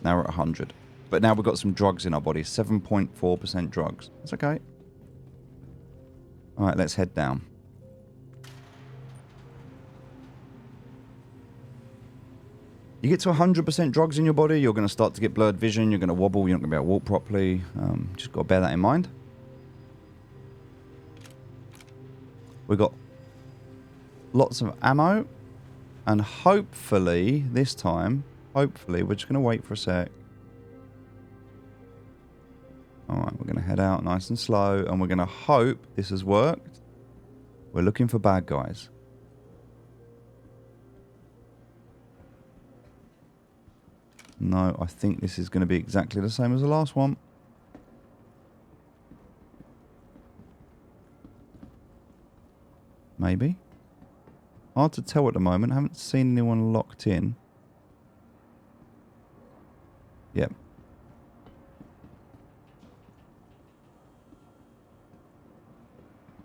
Now we're at 100. But now we've got some drugs in our body. 7.4% drugs. That's okay. Alright, let's head down. You get to 100% drugs in your body, you're going to start to get blurred vision, you're going to wobble, you're not going to be able to walk properly. Just got to bear that in mind. We've got lots of ammo. And hopefully, this time, hopefully, we're just going to wait for a sec. Alright, we're going to head out nice and slow, and we're going to hope this has worked. We're looking for bad guys. No, I think this is going to be exactly the same as the last one. Maybe. Hard to tell at the moment. Haven't seen anyone locked in. Yep.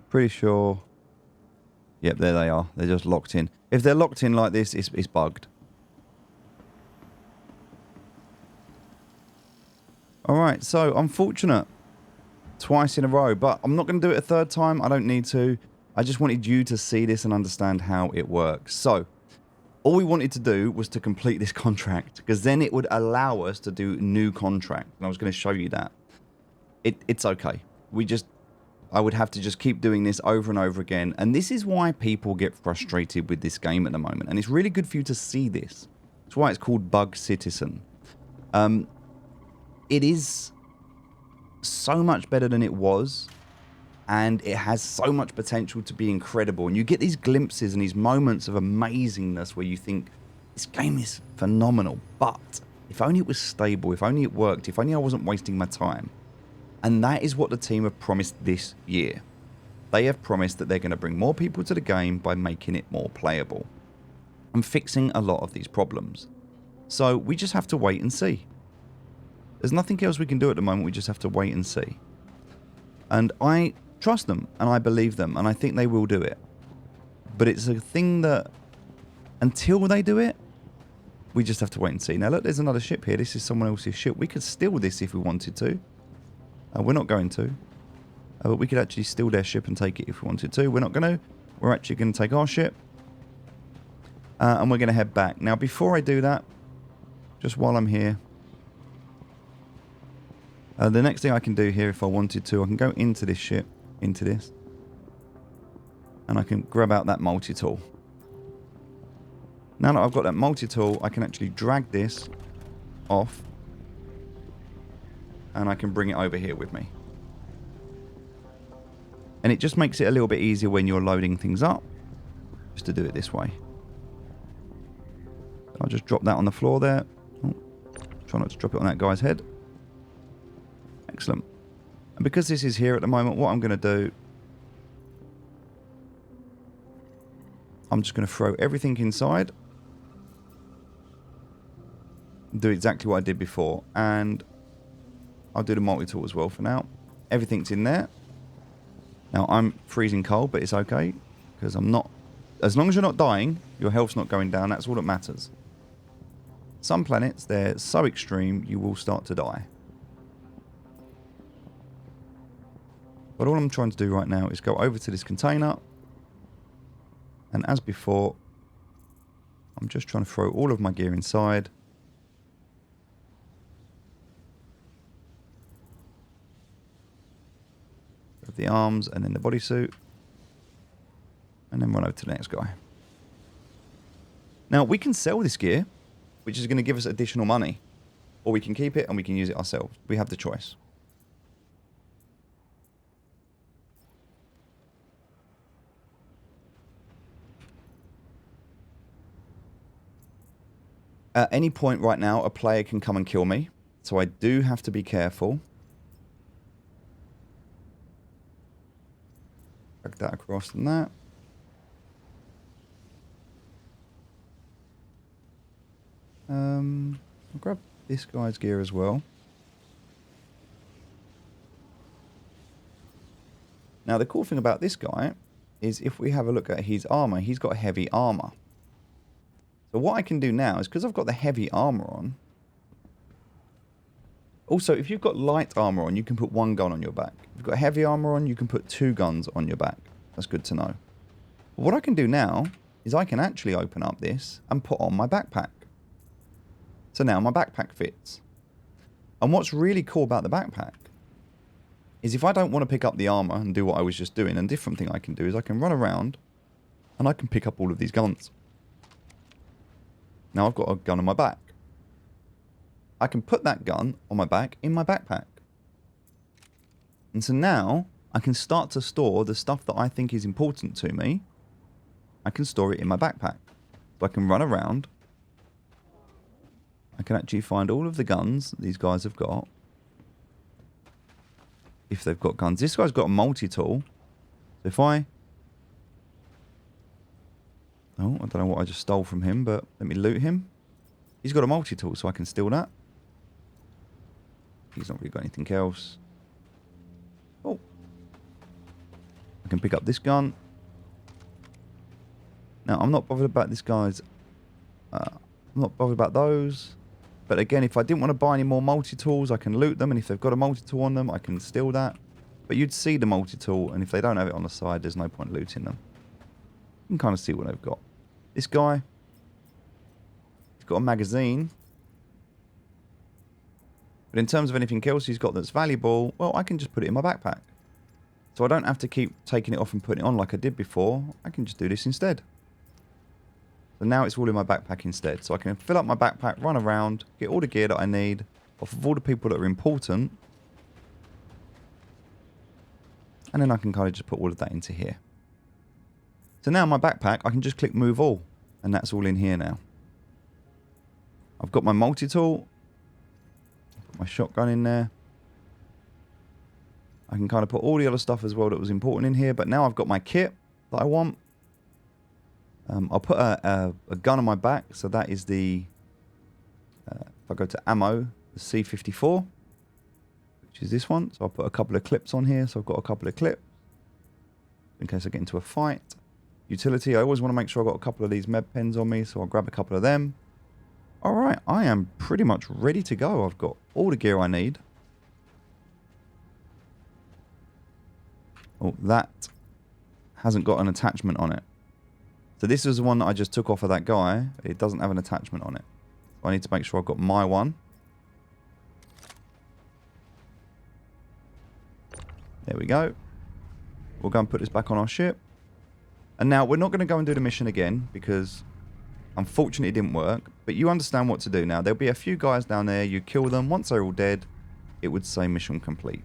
Pretty sure. Yep, there they are. They're just locked in. If they're locked in like this, it's bugged. Alright, so unfortunate. Twice in a row, but I'm not going to do it a third time. I don't need to. I just wanted you to see this and understand how it works. So, all we wanted to do was to complete this contract, because then it would allow us to do new contract. And I was going to show you that. It's okay. I would have to just keep doing this over and over again. And this is why people get frustrated with this game at the moment. And it's really good for you to see this. That's why it's called Bug Citizen. It is so much better than it was. And it has so much potential to be incredible. And you get these glimpses and these moments of amazingness where you think, this game is phenomenal. But if only it was stable, if only it worked, if only I wasn't wasting my time. And that is what the team have promised this year. They have promised that they're going to bring more people to the game by making it more playable. And fixing a lot of these problems. So we just have to wait and see. There's nothing else we can do at the moment. We just have to wait and see. And I trust them, and I believe them, and I think they will do it. But it's a thing that, until they do it, we just have to wait and see. Now look, there's another ship here. This is someone else's ship. We could steal this if we wanted to. We're not going to. But we could actually steal their ship and take it if we wanted to. We're not going to. We're actually going to take our ship. And we're going to head back. Now before I do that, just while I'm here, the next thing I can do here, if I wanted to, I can go into this ship, into this, and I can grab out that multi-tool. Now that I've got that multi-tool, I can actually drag this off, and I can bring it over here with me. And it just makes it a little bit easier when you're loading things up, just to do it this way. I'll just drop that on the floor there. Oh, try not to drop it on that guy's head. Excellent. And because this is here at the moment, what I'm going to do, I'm just going to throw everything inside. Do exactly what I did before. And I'll do the multi-tool as well for now. Everything's in there. Now, I'm freezing cold, but it's okay. Because I'm not... As long as you're not dying, your health's not going down. That's all that matters. Some planets, they're so extreme, you will start to die. But all I'm trying to do right now is go over to this container. And as before, I'm just trying to throw all of my gear inside. Of the arms and then the bodysuit. And then run over to the next guy. Now, we can sell this gear, which is going to give us additional money. Or we can keep it and we can use it ourselves. We have the choice. At any point right now, a player can come and kill me. So I do have to be careful. Drag that across and that. I'll grab this guy's gear as well. Now, the cool thing about this guy is if we have a look at his armor, he's got heavy armor. So what I can do now is, because I've got the heavy armor on... Also, if you've got light armor on, you can put one gun on your back. If you've got heavy armor on, you can put 2 guns on your back. That's good to know. But what I can do now is I can actually open up this and put on my backpack. So now my backpack fits. And what's really cool about the backpack is if I don't want to pick up the armor and do what I was just doing, a different thing I can do is I can run around and I can pick up all of these guns. Now I've got a gun on my back. I can put that gun on my back in my backpack. And so now I can start to store the stuff that I think is important to me. I can store it in my backpack. So I can run around. I can actually find all of the guns that these guys have got. If they've got guns. This guy's got a multi-tool. So if I... Oh, I don't know what I just stole from him, but let me loot him. He's got a multi-tool, so I can steal that. He's not really got anything else. Oh. I can pick up this gun. Now, I'm not bothered about this guy's... I'm not bothered about those. But again, if I didn't want to buy any more multi-tools, I can loot them. And if they've got a multi-tool on them, I can steal that. But you'd see the multi-tool, and if they don't have it on the side, there's no point looting them. You can kind of see what they've got. This guy, he's got a magazine. But in terms of anything else he's got that's valuable, well, I can just put it in my backpack. So I don't have to keep taking it off and putting it on like I did before. I can just do this instead. So now it's all in my backpack instead. So I can fill up my backpack, run around, get all the gear that I need off of all the people that are important. And then I can kind of just put all of that into here. So now my backpack, I can just click move all. And that's all in here now. I've got my multi-tool. Put my shotgun in there. I can kind of put all the other stuff as well that was important in here. But now I've got my kit that I want. I'll put a gun on my back. So that is the... if I go to ammo, the C54. Which is this one. So I'll put a couple of clips on here. So I've got a couple of clips. In case I get into a fight. Utility, I always want to make sure I've got a couple of these med pens on me. So I'll grab a couple of them. Alright, I am pretty much ready to go. I've got all the gear I need. Oh, that hasn't got an attachment on it. So this is the one that I just took off of that guy. It doesn't have an attachment on it. So I need to make sure I've got my one. There we go. We'll go and put this back on our ship. And now we're not going to go and do the mission again because unfortunately it didn't work. But you understand what to do now. There'll be a few guys down there. You kill them. Once they're all dead, it would say mission complete.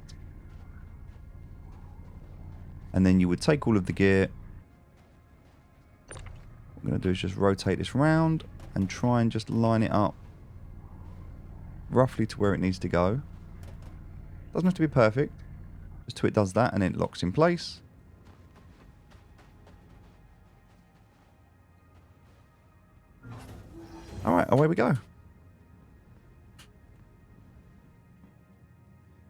And then you would take all of the gear. What I'm going to do is just rotate this round and try and just line it up roughly to where it needs to go. Doesn't have to be perfect. Just till it does that and then it locks in place. Alright, away we go.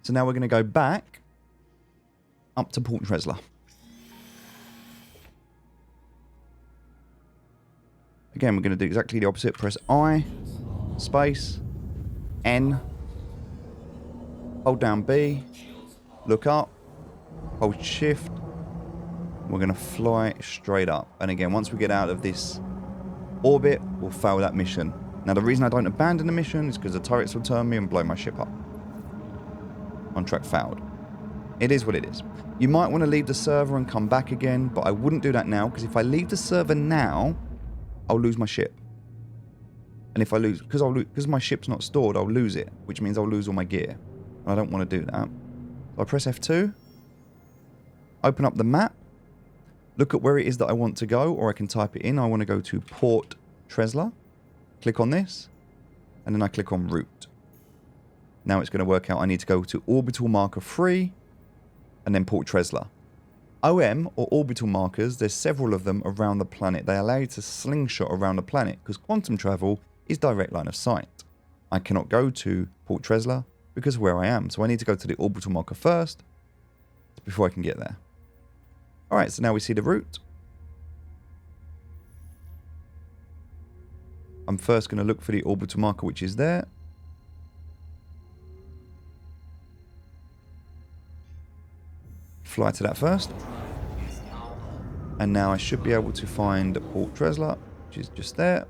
So now we're going to go back up to Port Tresla. Again, we're going to do exactly the opposite. Press I, space, N, hold down B, look up, hold shift. We're going to fly straight up. And again, once we get out of this orbit, we'll fail that mission. Now, the reason I don't abandon the mission is because the turrets will turn me and blow my ship up. Contract failed. It is what it is. You might want to leave the server and come back again, but I wouldn't do that now, because if I leave the server now, I'll lose my ship. And if I lose, because my ship's not stored, I'll lose it, which means I'll lose all my gear. And I don't want to do that. So I press F2, open up the map, look at where it is that I want to go, or I can type it in. I want to go to Port Tresla. Click on this, and then I click on route. Now it's going to work out I need to go to orbital marker 3, and then Port Tresla. OM, or orbital markers, there's several of them around the planet. They allow you to slingshot around the planet, because quantum travel is direct line of sight. I cannot go to Port Tresla because of where I am, so I need to go to the orbital marker first before I can get there. Alright, so now we see the route. I'm first going to look for the orbital marker which is there. Fly to that first. And now I should be able to find Port Tresla, which is just there.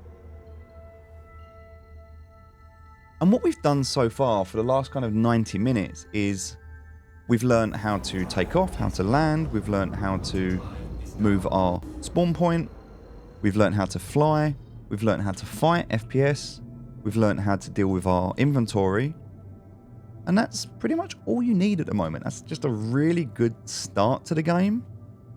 And what we've done so far for the last kind of 90 minutes is we've learned how to take off, how to land. We've learned how to move our spawn point. We've learned how to fly. We've learned how to fight FPS. We've learned how to deal with our inventory. And that's pretty much all you need at the moment. That's just a really good start to the game.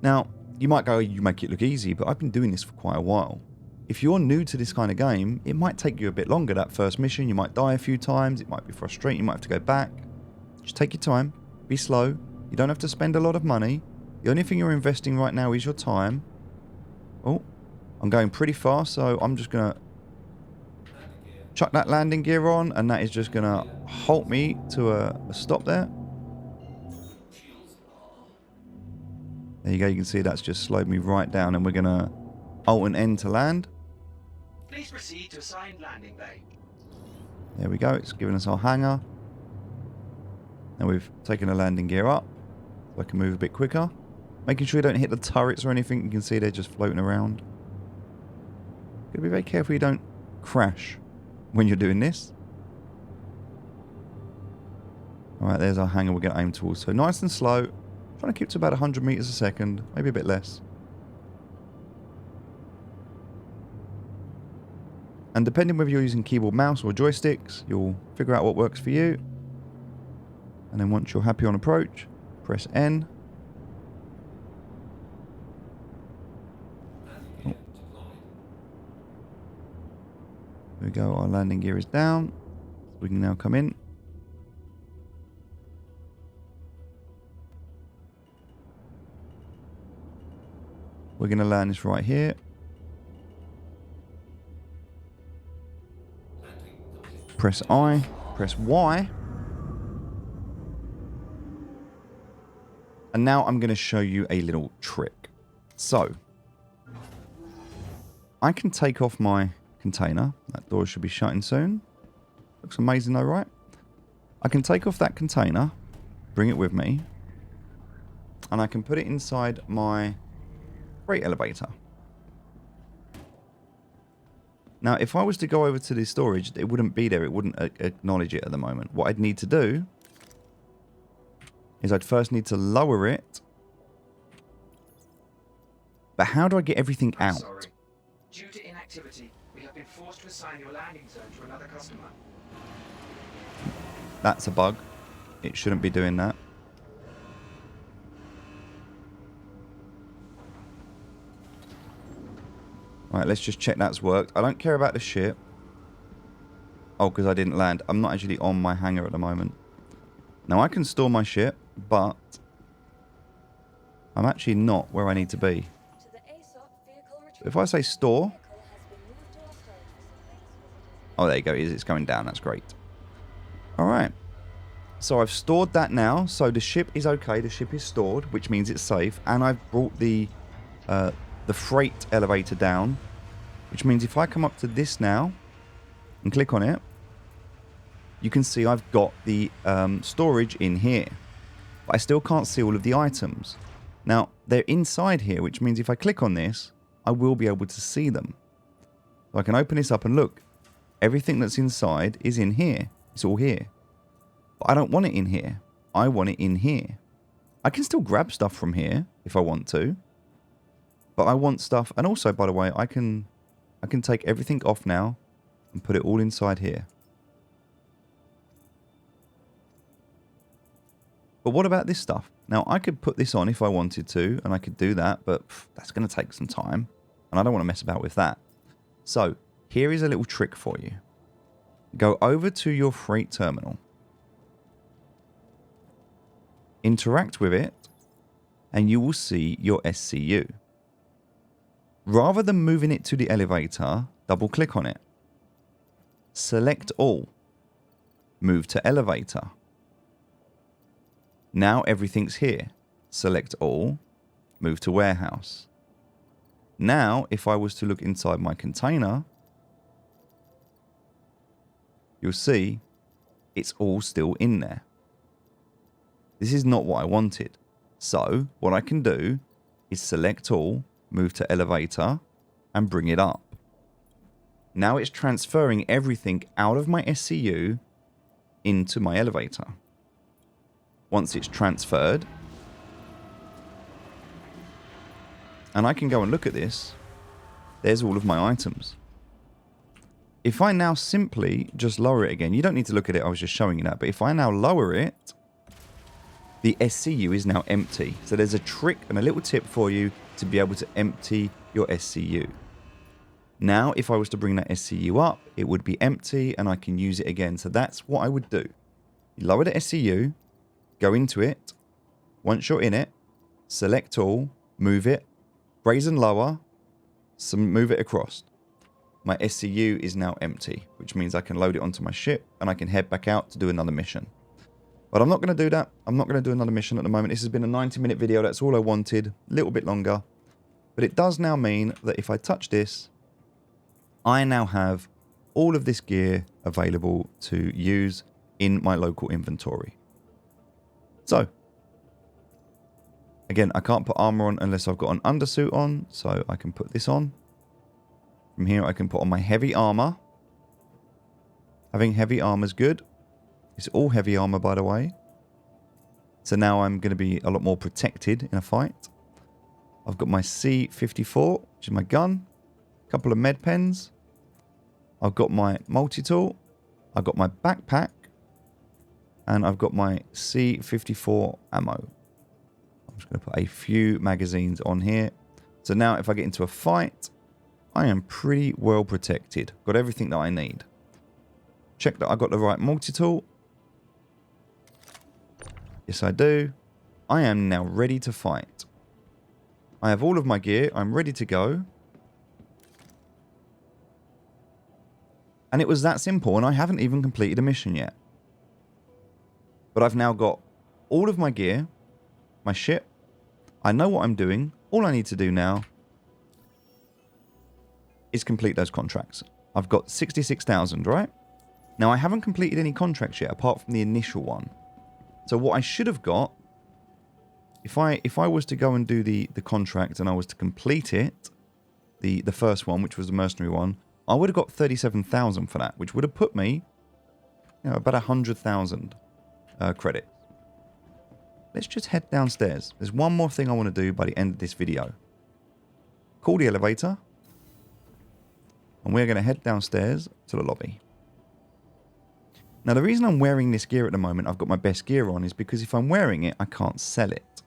Now, you might go, you make it look easy, but I've been doing this for quite a while. If you're new to this kind of game, it might take you a bit longer. That first mission, you might die a few times. It might be frustrating. You might have to go back. Just take your time. Be slow. You don't have to spend a lot of money. The only thing you're investing right now is your time. Oh, I'm going pretty fast, so I'm just going to chuck that landing gear on, and that is just going to halt me to a stop there. There you go. You can see that's just slowed me right down, and we're going to Alt and N to land. Please proceed to assigned landing bay. There we go. It's giving us our hangar. Now we've taken the landing gear up, so I can move a bit quicker. Making sure you don't hit the turrets or anything. You can see they're just floating around. Gotta be very careful you don't crash when you're doing this. Alright, there's our hangar we're going to aim towards. So nice and slow. Trying to keep to about 100 meters a second, maybe a bit less. And depending whether you're using keyboard, mouse or joysticks, you'll figure out what works for you. And then once you're happy on approach, press N. Oh. There we go, our landing gear is down. So we can now come in. We're going to land this right here. Press I, press Y. And now I'm going to show you a little trick. So, I can take off my container. That door should be shutting soon. Looks amazing though, right? I can take off that container, bring it with me, and I can put it inside my freight elevator. Now, if I was to go over to the storage, it wouldn't be there. It wouldn't acknowledge it at the moment. What I'd need to do is I'd first need to lower it. But how do I get everything out? Sorry. Due to inactivity, we have been forced to assign your landing zone to another customer. That's a bug. It shouldn't be doing that. Right, let's just check that's worked. I don't care about the ship. Oh, because I didn't land. I'm not actually on my hangar at the moment. Now, I can store my ship, but I'm actually not where I need to be. If I say store... Oh, there you go. It's going down. That's great. All right. So I've stored that now. So the ship is okay. The ship is stored, which means it's safe. And I've brought the freight elevator down, which means if I come up to this now and click on it, you can see I've got the storage in here. But I still can't see all of the items. Now, they're inside here, which means if I click on this, I will be able to see them. So I can open this up and look. Everything that's inside is in here. It's all here. But I don't want it in here. I want it in here. I can still grab stuff from here if I want to. But I want stuff... And also, by the way, I can take everything off now and put it all inside here. But what about this stuff? Now, I could put this on if I wanted to, and I could do that, but that's going to take some time, and I don't want to mess about with that. So, here is a little trick for you. Go over to your freight terminal. Interact with it, and you will see your SCU. Rather than moving it to the elevator, double-click on it. Select all. Move to elevator. Now everything's here. Select all. Move to warehouse. Now, if I was to look inside my container, you'll see it's all still in there. This is not what I wanted. So, what I can do is select all, move to elevator, and bring it up. Now it's transferring everything out of my SCU into my elevator. Once it's transferred, and I can go and look at this, there's all of my items. If I now simply just lower it again, you don't need to look at it, I was just showing you that, but if I now lower it, the SCU is now empty. So there's a trick and a little tip for you to be able to empty your SCU. Now, if I was to bring that SCU up, it would be empty and I can use it again. So that's what I would do. You lower the SCU, go into it. Once you're in it, select all, move it, raise and lower, move it across. My SCU is now empty, which means I can load it onto my ship and I can head back out to do another mission. But I'm not going to do that. I'm not going to do another mission at the moment. This has been a 90-minute video. That's all I wanted. A little bit longer. But it does now mean that if I touch this, I now have all of this gear available to use in my local inventory. So, again, I can't put armor on unless I've got an undersuit on. So I can put this on. From here, I can put on my heavy armor. Having heavy armor is good. It's all heavy armor, by the way. So now I'm going to be a lot more protected in a fight. I've got my C54, which is my gun. A couple of med pens. I've got my multi-tool. I've got my backpack. And I've got my C54 ammo. I'm just going to put a few magazines on here. So now if I get into a fight, I am pretty well protected. Got everything that I need. Check that I got the right multi-tool. Yes, I do. I am now ready to fight. I have all of my gear. I'm ready to go. And it was that simple, and I haven't even completed a mission yet. But I've now got all of my gear, my ship. I know what I'm doing. All I need to do now is complete those contracts. I've got 66,000, right? Now, I haven't completed any contracts yet, apart from the initial one. So what I should have got, if I was to go and do the contract and I was to complete it, the first one, which was the mercenary one, I would have got 37,000 for that, which would have put me, about 100,000 credit. Let's just head downstairs. There's one more thing I want to do by the end of this video. Call the elevator. And we're going to head downstairs to the lobby. Now, the reason I'm wearing this gear at the moment, I've got my best gear on, is because if I'm wearing it, I can't sell it.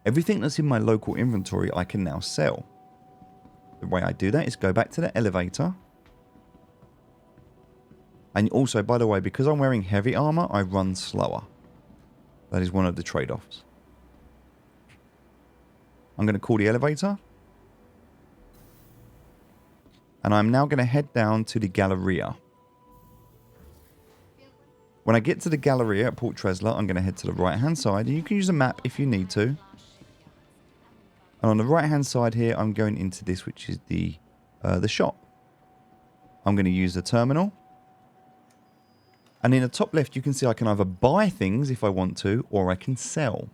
Everything that's in my local inventory, I can now sell. The way I do that is go back to the elevator. And also, by the way, because I'm wearing heavy armor, I run slower. That is one of the trade-offs. I'm going to call the elevator. And I'm now going to head down to the Galleria. When I get to the Galleria at Port Tresla, I'm going to head to the right-hand side. And you can use a map if you need to. And on the right-hand side here, I'm going into this, which is the shop. I'm going to use the terminal. And in the top left, you can see I can either buy things if I want to, or I can sell.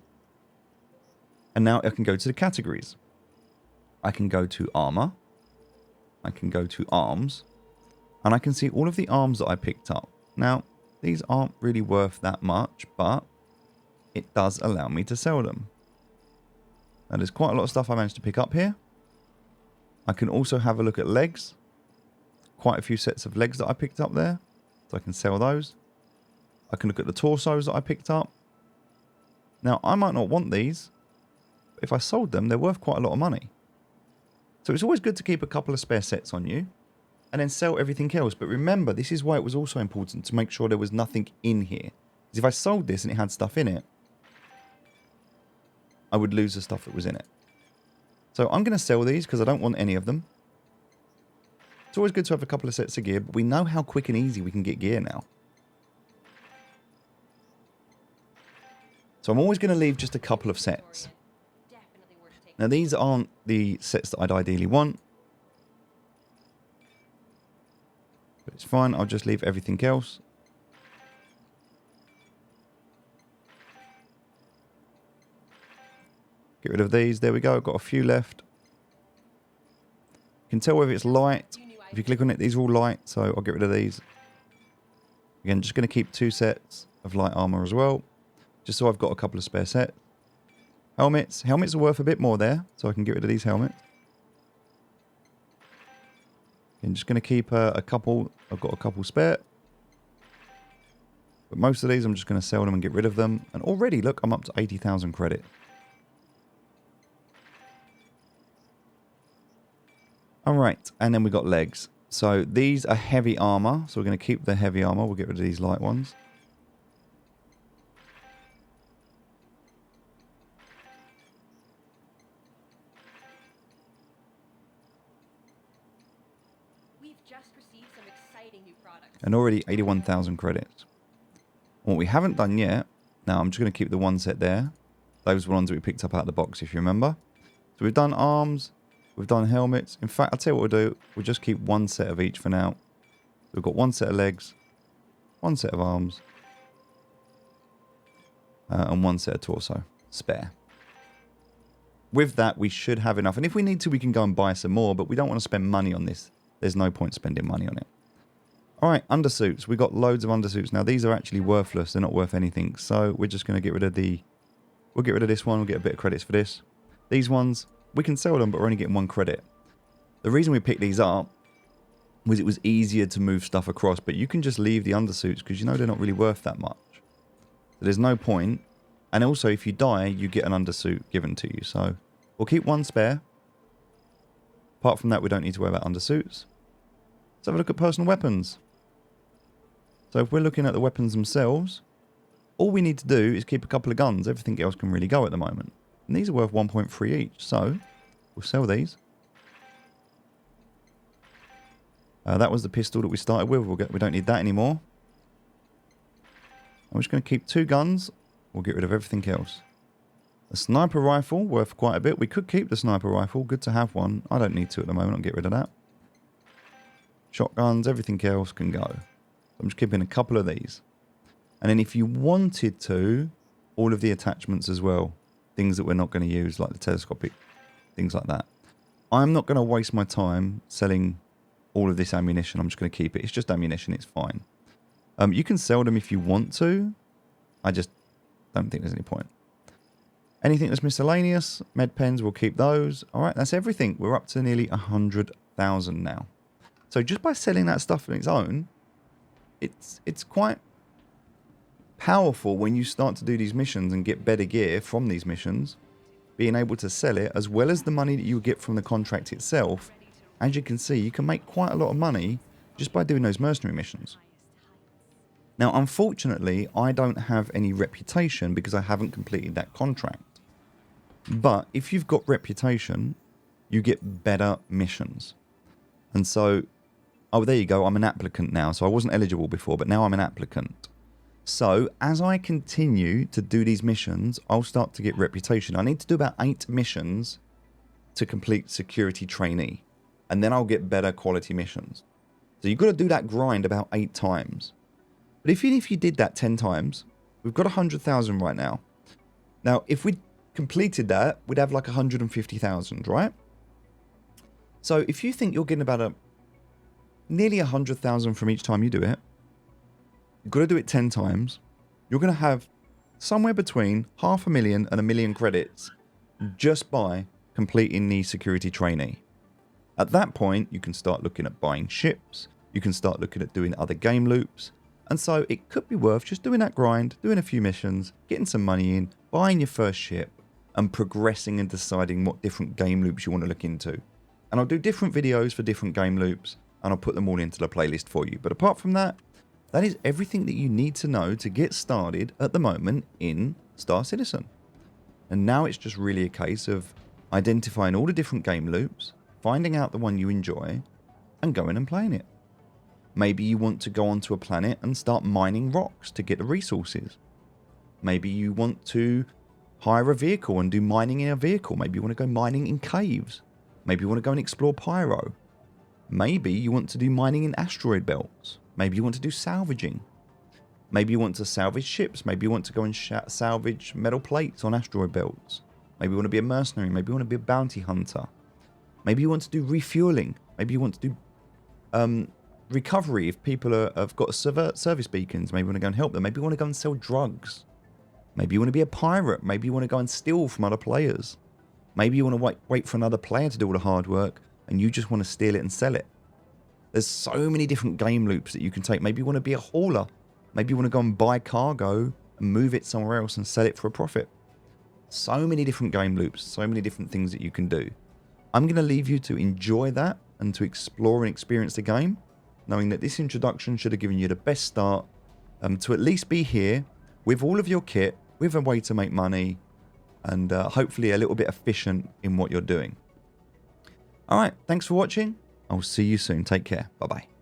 And now I can go to the categories. I can go to armor. I can go to arms. And I can see all of the arms that I picked up. Now, these aren't really worth that much, but it does allow me to sell them. Now, there's quite a lot of stuff I managed to pick up here. I can also have a look at legs. Quite a few sets of legs that I picked up there. So I can sell those. I can look at the torsos that I picked up. Now, I might not want these. But if I sold them, they're worth quite a lot of money. So it's always good to keep a couple of spare sets on you. And then sell everything else. But remember, this is why it was also important to make sure there was nothing in here. Because if I sold this and it had stuff in it, I would lose the stuff that was in it. So I'm going to sell these because I don't want any of them. It's always good to have a couple of sets of gear, but we know how quick and easy we can get gear now. So I'm always going to leave just a couple of sets. Now these aren't the sets that I'd ideally want. But it's fine, I'll just leave everything else. Get rid of these, there we go, I've got a few left. You can tell whether it's light. If you click on it, these are all light, so I'll get rid of these. Again, just going to keep 2 sets of light armor as well, just so I've got a couple of spare sets. Helmets. Helmets are worth a bit more there, so I can get rid of these helmets. I'm just going to keep a couple. I've got a couple spare. But most of these, I'm just going to sell them and get rid of them. And already, look, I'm up to 80,000 credit. Alright, and then we got legs. So these are heavy armor. So we're going to keep the heavy armor. We'll get rid of these light ones. We've just received some exciting new products. And already 81,000 credits. What we haven't done yet, now I'm just going to keep the one set there. Those ones that we picked up out of the box, if you remember. So we've done arms. We've done helmets. In fact, I'll tell you what we'll do. We'll just keep one set of each for now. We've got one set of legs, one set of arms, and one set of torso. Spare. With that, we should have enough. And if we need to, we can go and buy some more, but we don't want to spend money on this. There's no point spending money on it. Alright, undersuits. We've got loads of undersuits. Now, these are actually worthless. They're not worth anything. So, we're just going to get rid of the... We'll get rid of this one. We'll get a bit of credits for this. These ones... We can sell them, but we're only getting 1 credit. The reason we picked these up was it was easier to move stuff across, but you can just leave the undersuits because you know they're not really worth that much. So there's no point. And also, if you die, you get an undersuit given to you. So we'll keep 1 spare. Apart from that, we don't need to worry about undersuits. Let's have a look at personal weapons. So if we're looking at the weapons themselves, all we need to do is keep a couple of guns. Everything else can really go at the moment. And these are worth 1.3 each, so we'll sell these. That was the pistol that we started with. We don't need that anymore. I'm just going to keep 2 guns. We'll get rid of everything else. A sniper rifle, worth quite a bit. We could keep the sniper rifle. Good to have one. I don't need to at the moment. I'll get rid of that. Shotguns, everything else can go. I'm just keeping a couple of these. And then if you wanted to, all of the attachments as well. Things that we're not going to use, like the telescopic, things like that. I'm not going to waste my time selling all of this ammunition. I'm just going to keep it. It's just ammunition. It's fine. You can sell them if you want to. I just don't think there's any point. Anything that's miscellaneous, med pens, we'll keep those. All right, that's everything. We're up to nearly 100,000 now. So just by selling that stuff on its own, it's quite powerful when you start to do these missions and get better gear from these missions, being able to sell it as well as the money that you get from the contract itself. As you can see, you can make quite a lot of money just by doing those mercenary missions. Now, unfortunately, I don't have any reputation because I haven't completed that contract. But if you've got reputation, you get better missions. And so, oh, there you go. I'm an applicant now. So I wasn't eligible before, but now I'm an applicant. So as I continue to do these missions, I'll start to get reputation. I need to do about 8 missions to complete security trainee. And then I'll get better quality missions. So you've got to do that grind about 8 times. But even if you did that 10 times, we've got 100,000 right now. Now, if we completed that, we'd have like 150,000, right? So if you think you're getting about nearly 100,000 from each time you do it, you've got to do it 10 times. You're going to have somewhere between 500,000 and 1 million credits just by completing the security trainee. At that point, you can start looking at buying ships. You can start looking at doing other game loops. And so it could be worth just doing that grind, doing a few missions, getting some money in, buying your first ship, and progressing and deciding what different game loops you want to look into. And I'll do different videos for different game loops, and I'll put them all into the playlist for you. But apart from that, that is everything that you need to know to get started at the moment in Star Citizen. And now it's just really a case of identifying all the different game loops, finding out the one you enjoy, and going and playing it. Maybe you want to go onto a planet and start mining rocks to get the resources. Maybe you want to hire a vehicle and do mining in a vehicle. Maybe you want to go mining in caves. Maybe you want to go and explore Pyro. Maybe you want to do mining in asteroid belts. Maybe you want to do salvaging. Maybe you want to salvage ships. Maybe you want to go and salvage metal plates on asteroid belts. Maybe you want to be a mercenary. Maybe you want to be a bounty hunter. Maybe you want to do refueling. Maybe you want to do recovery if people have got service beacons. Maybe you want to go and help them. Maybe you want to go and sell drugs. Maybe you want to be a pirate. Maybe you want to go and steal from other players. Maybe you want to wait for another player to do all the hard work and you just want to steal it and sell it. There's so many different game loops that you can take. Maybe you want to be a hauler. Maybe you want to go and buy cargo and move it somewhere else and sell it for a profit. So many different game loops, so many different things that you can do. I'm going to leave you to enjoy that and to explore and experience the game, knowing that this introduction should have given you the best start to at least be here with all of your kit, with a way to make money, and hopefully a little bit efficient in what you're doing. All right, thanks for watching. I'll see you soon. Take care. Bye-bye.